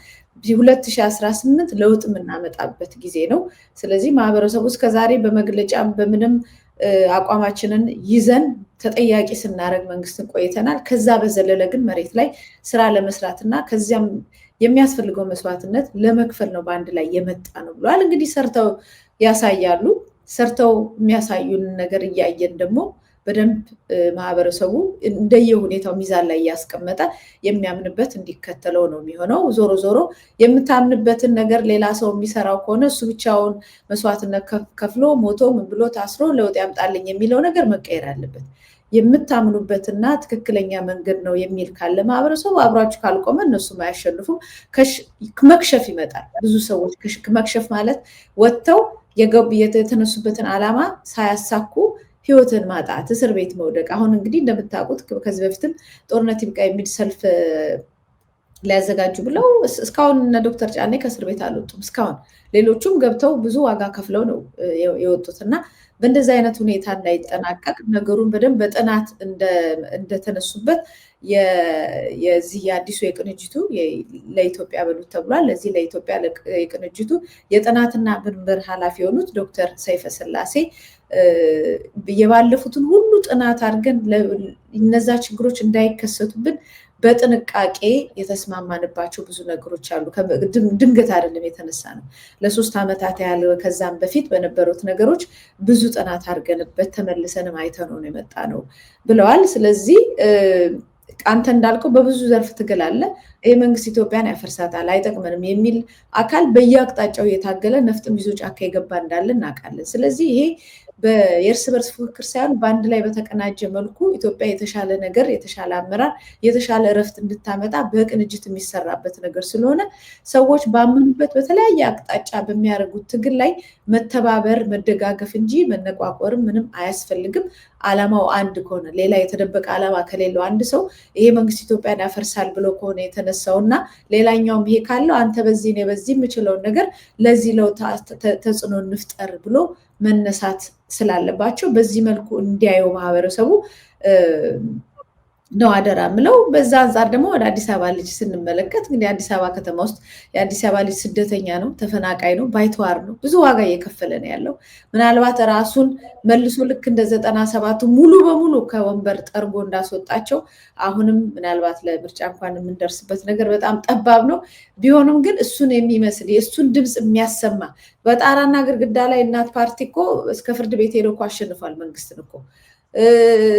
2018 ለውጥ የምናመጣበት ጊዜ ነው። ስለዚህ ማህበረሰቡ እስከዛሬ በመግለጫም በምንም አቋማችንን ይዘን ተጠያቂ ስናደርግ መንግስትን ቆይተናል። ከዛ በዘለለ ግን መሬት ላይ ስራ ለመስራትና ከዚያም የሚያስፈልገው መስዋዕትነት ለመክፈል ነው በአንድ ላይ የመጣ ነው ብለዋል። እንግዲህ ሰርተው ያሳያሉ። ሰርተው የሚያሳዩን ነገር እያየን ደግሞ በደንብ ማህበረሰቡ እንደየሁኔታው ሚዛን ላይ ያስቀመጠ የሚያምንበት እንዲከተለው ነው የሚሆነው። ዞሮ ዞሮ የምታምንበትን ነገር ሌላ ሰው የሚሰራው ከሆነ እሱ ብቻውን መስዋዕትነት ከፍሎ ሞቶ ምን ብሎ ታስሮ ለውጥ ያምጣልኝ የሚለው ነገር መቀየር አለበት። የምታምኑበትና ትክክለኛ መንገድ ነው የሚል ካለ ማህበረሰቡ አብራችሁ ካልቆመ እነሱም አያሸንፉም። መክሸፍ ይመጣል። ብዙ ሰዎች መክሸፍ ማለት ወጥተው የተነሱበትን ዓላማ ሳያሳኩ ህይወትን ማጣት፣ እስር ቤት መውደቅ። አሁን እንግዲህ እንደምታውቁት ከዚህ በፊትም ጦርነት ይብቃ የሚል ሰልፍ ሊያዘጋጁ ብለው እስካሁን እነ ዶክተር ጫኔ ከእስር ቤት አልወጡም። እስካሁን ሌሎቹም ገብተው ብዙ ዋጋ ከፍለው ነው የወጡት እና በእንደዚህ አይነት ሁኔታ እንዳይጠናቀቅ ነገሩን በደንብ በጥናት እንደተነሱበት የዚህ የአዲሱ የቅንጅቱ ለኢትዮጵያ በሉት ተብሏል። ለዚህ ለኢትዮጵያ የቅንጅቱ የጥናትና ምርምር ኃላፊ የሆኑት ዶክተር ሰይፈ ስላሴ የባለፉትን ሁሉ ጥናት አድርገን እነዛ ችግሮች እንዳይከሰቱብን በጥንቃቄ የተስማማንባቸው ብዙ ነገሮች አሉ። ድንገት አይደለም የተነሳ ነው። ለ3 ዓመታት ያህል ከዛም በፊት በነበሩት ነገሮች ብዙ ጥናት አድርገንበት ተመልሰንም አይተነው ነው የመጣ ነው ብለዋል። ስለዚህ አንተ እንዳልከው በብዙ ዘርፍ ትግል አለ። ይህ መንግስት ኢትዮጵያን ያፈርሳታል፣ አይጠቅመንም የሚል አካል በየአቅጣጫው የታገለ ነፍጥም ይዞ ጫካ የገባ እንዳለ እናውቃለን። ስለዚህ ይሄ የእርስ በርስ ፉክክር ሳይሆን በአንድ ላይ በተቀናጀ መልኩ ኢትዮጵያ የተሻለ ነገር፣ የተሻለ አመራር፣ የተሻለ እረፍት እንድታመጣ በቅንጅት የሚሰራበት ነገር ስለሆነ ሰዎች ባመኑበት በተለያየ አቅጣጫ በሚያደርጉት ትግል ላይ መተባበር፣ መደጋገፍ እንጂ መነቋቆርም ምንም አያስፈልግም። ዓላማው አንድ ከሆነ ሌላ የተደበቀ ዓላማ ከሌለው አንድ ሰው ይሄ መንግስት ኢትዮጵያን ያፈርሳል ብሎ ከሆነ የተነሳውና ሌላኛውም ይሄ ካለው አንተ በዚህ ነው በዚህ የምችለውን ነገር ለዚህ ለው ተጽዕኖ እንፍጠር ብሎ መነሳት ስላለባቸው በዚህ መልኩ እንዲያየው ማህበረሰቡ ነው አደራ ምለው። በዛ አንጻር ደግሞ ወደ አዲስ አበባ ልጅ ስንመለከት እንግዲህ አዲስ አበባ ከተማ ውስጥ የአዲስ አበባ ልጅ ስደተኛ ነው፣ ተፈናቃይ ነው፣ ባይተዋር ነው፣ ብዙ ዋጋ እየከፈለ ነው ያለው። ምናልባት ራሱን መልሶ ልክ እንደ 97ቱ ሙሉ በሙሉ ከወንበር ጠርጎ እንዳስወጣቸው አሁንም ምናልባት ለምርጫ እንኳን የምንደርስበት ነገር በጣም ጠባብ ነው። ቢሆንም ግን እሱን የሚመስል የእሱን ድምፅ የሚያሰማ በጣራና ግድግዳ ላይ እናት ፓርቲ እኮ እስከ ፍርድ ቤት ሄዶ እኮ አሸንፏል መንግስትን እኮ።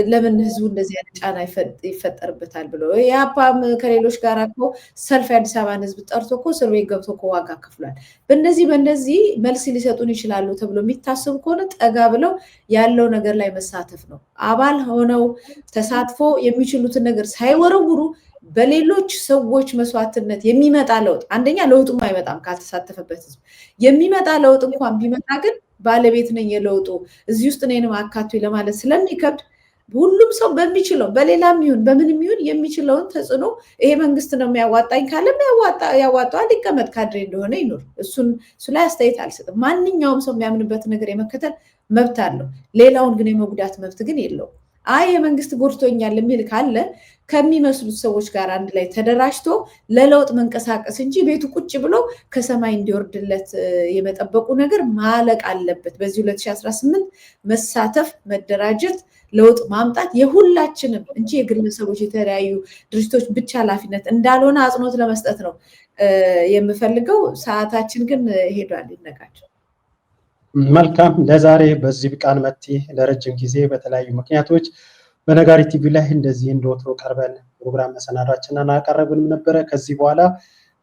ለምን ህዝቡ እንደዚህ አይነት ጫና ይፈጠርበታል ብሎ የአፓም ከሌሎች ጋር እኮ ሰልፍ የአዲስ አበባን ህዝብ ጠርቶ እኮ እስር ቤት ገብቶ እኮ ዋጋ ከፍሏል። በእነዚህ መልስ ሊሰጡን ይችላሉ ተብሎ የሚታሰቡ ከሆነ ጠጋ ብለው ያለው ነገር ላይ መሳተፍ ነው። አባል ሆነው ተሳትፎ የሚችሉትን ነገር ሳይወረውሩ በሌሎች ሰዎች መስዋዕትነት የሚመጣ ለውጥ አንደኛ ለውጡም አይመጣም ካልተሳተፈበት ህዝብ። የሚመጣ ለውጥ እንኳን ቢመጣ ግን ባለቤት ነኝ የለውጡ እዚህ ውስጥ እኔንም አካቱ ለማለት ስለሚከብድ ሁሉም ሰው በሚችለው በሌላም ይሁን በምንም ይሁን የሚችለውን ተጽዕኖ ይሄ መንግስት ነው የሚያዋጣኝ ካለም ያዋጣዋል፣ ይቀመጥ፣ ካድሬ እንደሆነ ይኖር። እሱ ላይ አስተያየት አልሰጥም። ማንኛውም ሰው የሚያምንበት ነገር የመከተል መብት አለው። ሌላውን ግን የመጉዳት መብት ግን የለውም። የመንግስት ጎድቶኛል የሚል ካለ ከሚመስሉት ሰዎች ጋር አንድ ላይ ተደራጅቶ ለለውጥ መንቀሳቀስ እንጂ ቤቱ ቁጭ ብሎ ከሰማይ እንዲወርድለት የመጠበቁ ነገር ማለቅ አለበት። በዚህ 2018 መሳተፍ፣ መደራጀት፣ ለውጥ ማምጣት የሁላችንም እንጂ የግለሰቦች የተለያዩ ድርጅቶች ብቻ ኃላፊነት እንዳልሆነ አጽንኦት ለመስጠት ነው የምፈልገው። ሰዓታችን ግን ሄዷል። ይነቃቸው። መልካም፣ ለዛሬ በዚህ ብቃን መቲ። ለረጅም ጊዜ በተለያዩ ምክንያቶች በነጋሪት ቲቪ ላይ እንደዚህ እንደወትሮ ቀርበን ፕሮግራም መሰናዷችንን አቀረብንም ነበረ። ከዚህ በኋላ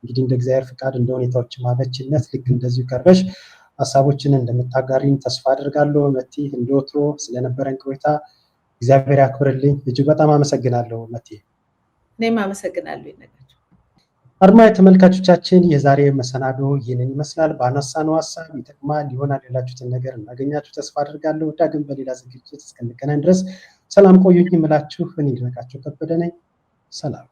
እንግዲህ እንደ እግዚአብሔር ፍቃድ እንደ ሁኔታዎች ማለችነት ልክ እንደዚሁ ቀርበሽ ሀሳቦችን እንደምታጋሪን ተስፋ አድርጋለሁ። መቲ እንደወትሮ ስለነበረን ቆይታ እግዚአብሔር ያክብርልኝ። እጅግ በጣም አመሰግናለሁ መቲ። እኔም አመሰግናለሁ ይነጋቸው። አድማጭ ተመልካቾቻችን የዛሬ መሰናዶ ይህንን ይመስላል። ባነሳነው ሀሳብ ይጠቅማል ይሆናል ያላችሁትን ነገር እናገኛችሁ ተስፋ አድርጋለሁ። ዳግም በሌላ ዝግጅት እስክንገናኝ ድረስ ሰላም ቆዩኝ እምላችሁ እኔ ይድነቃቸው ከበደ ነኝ። ሰላም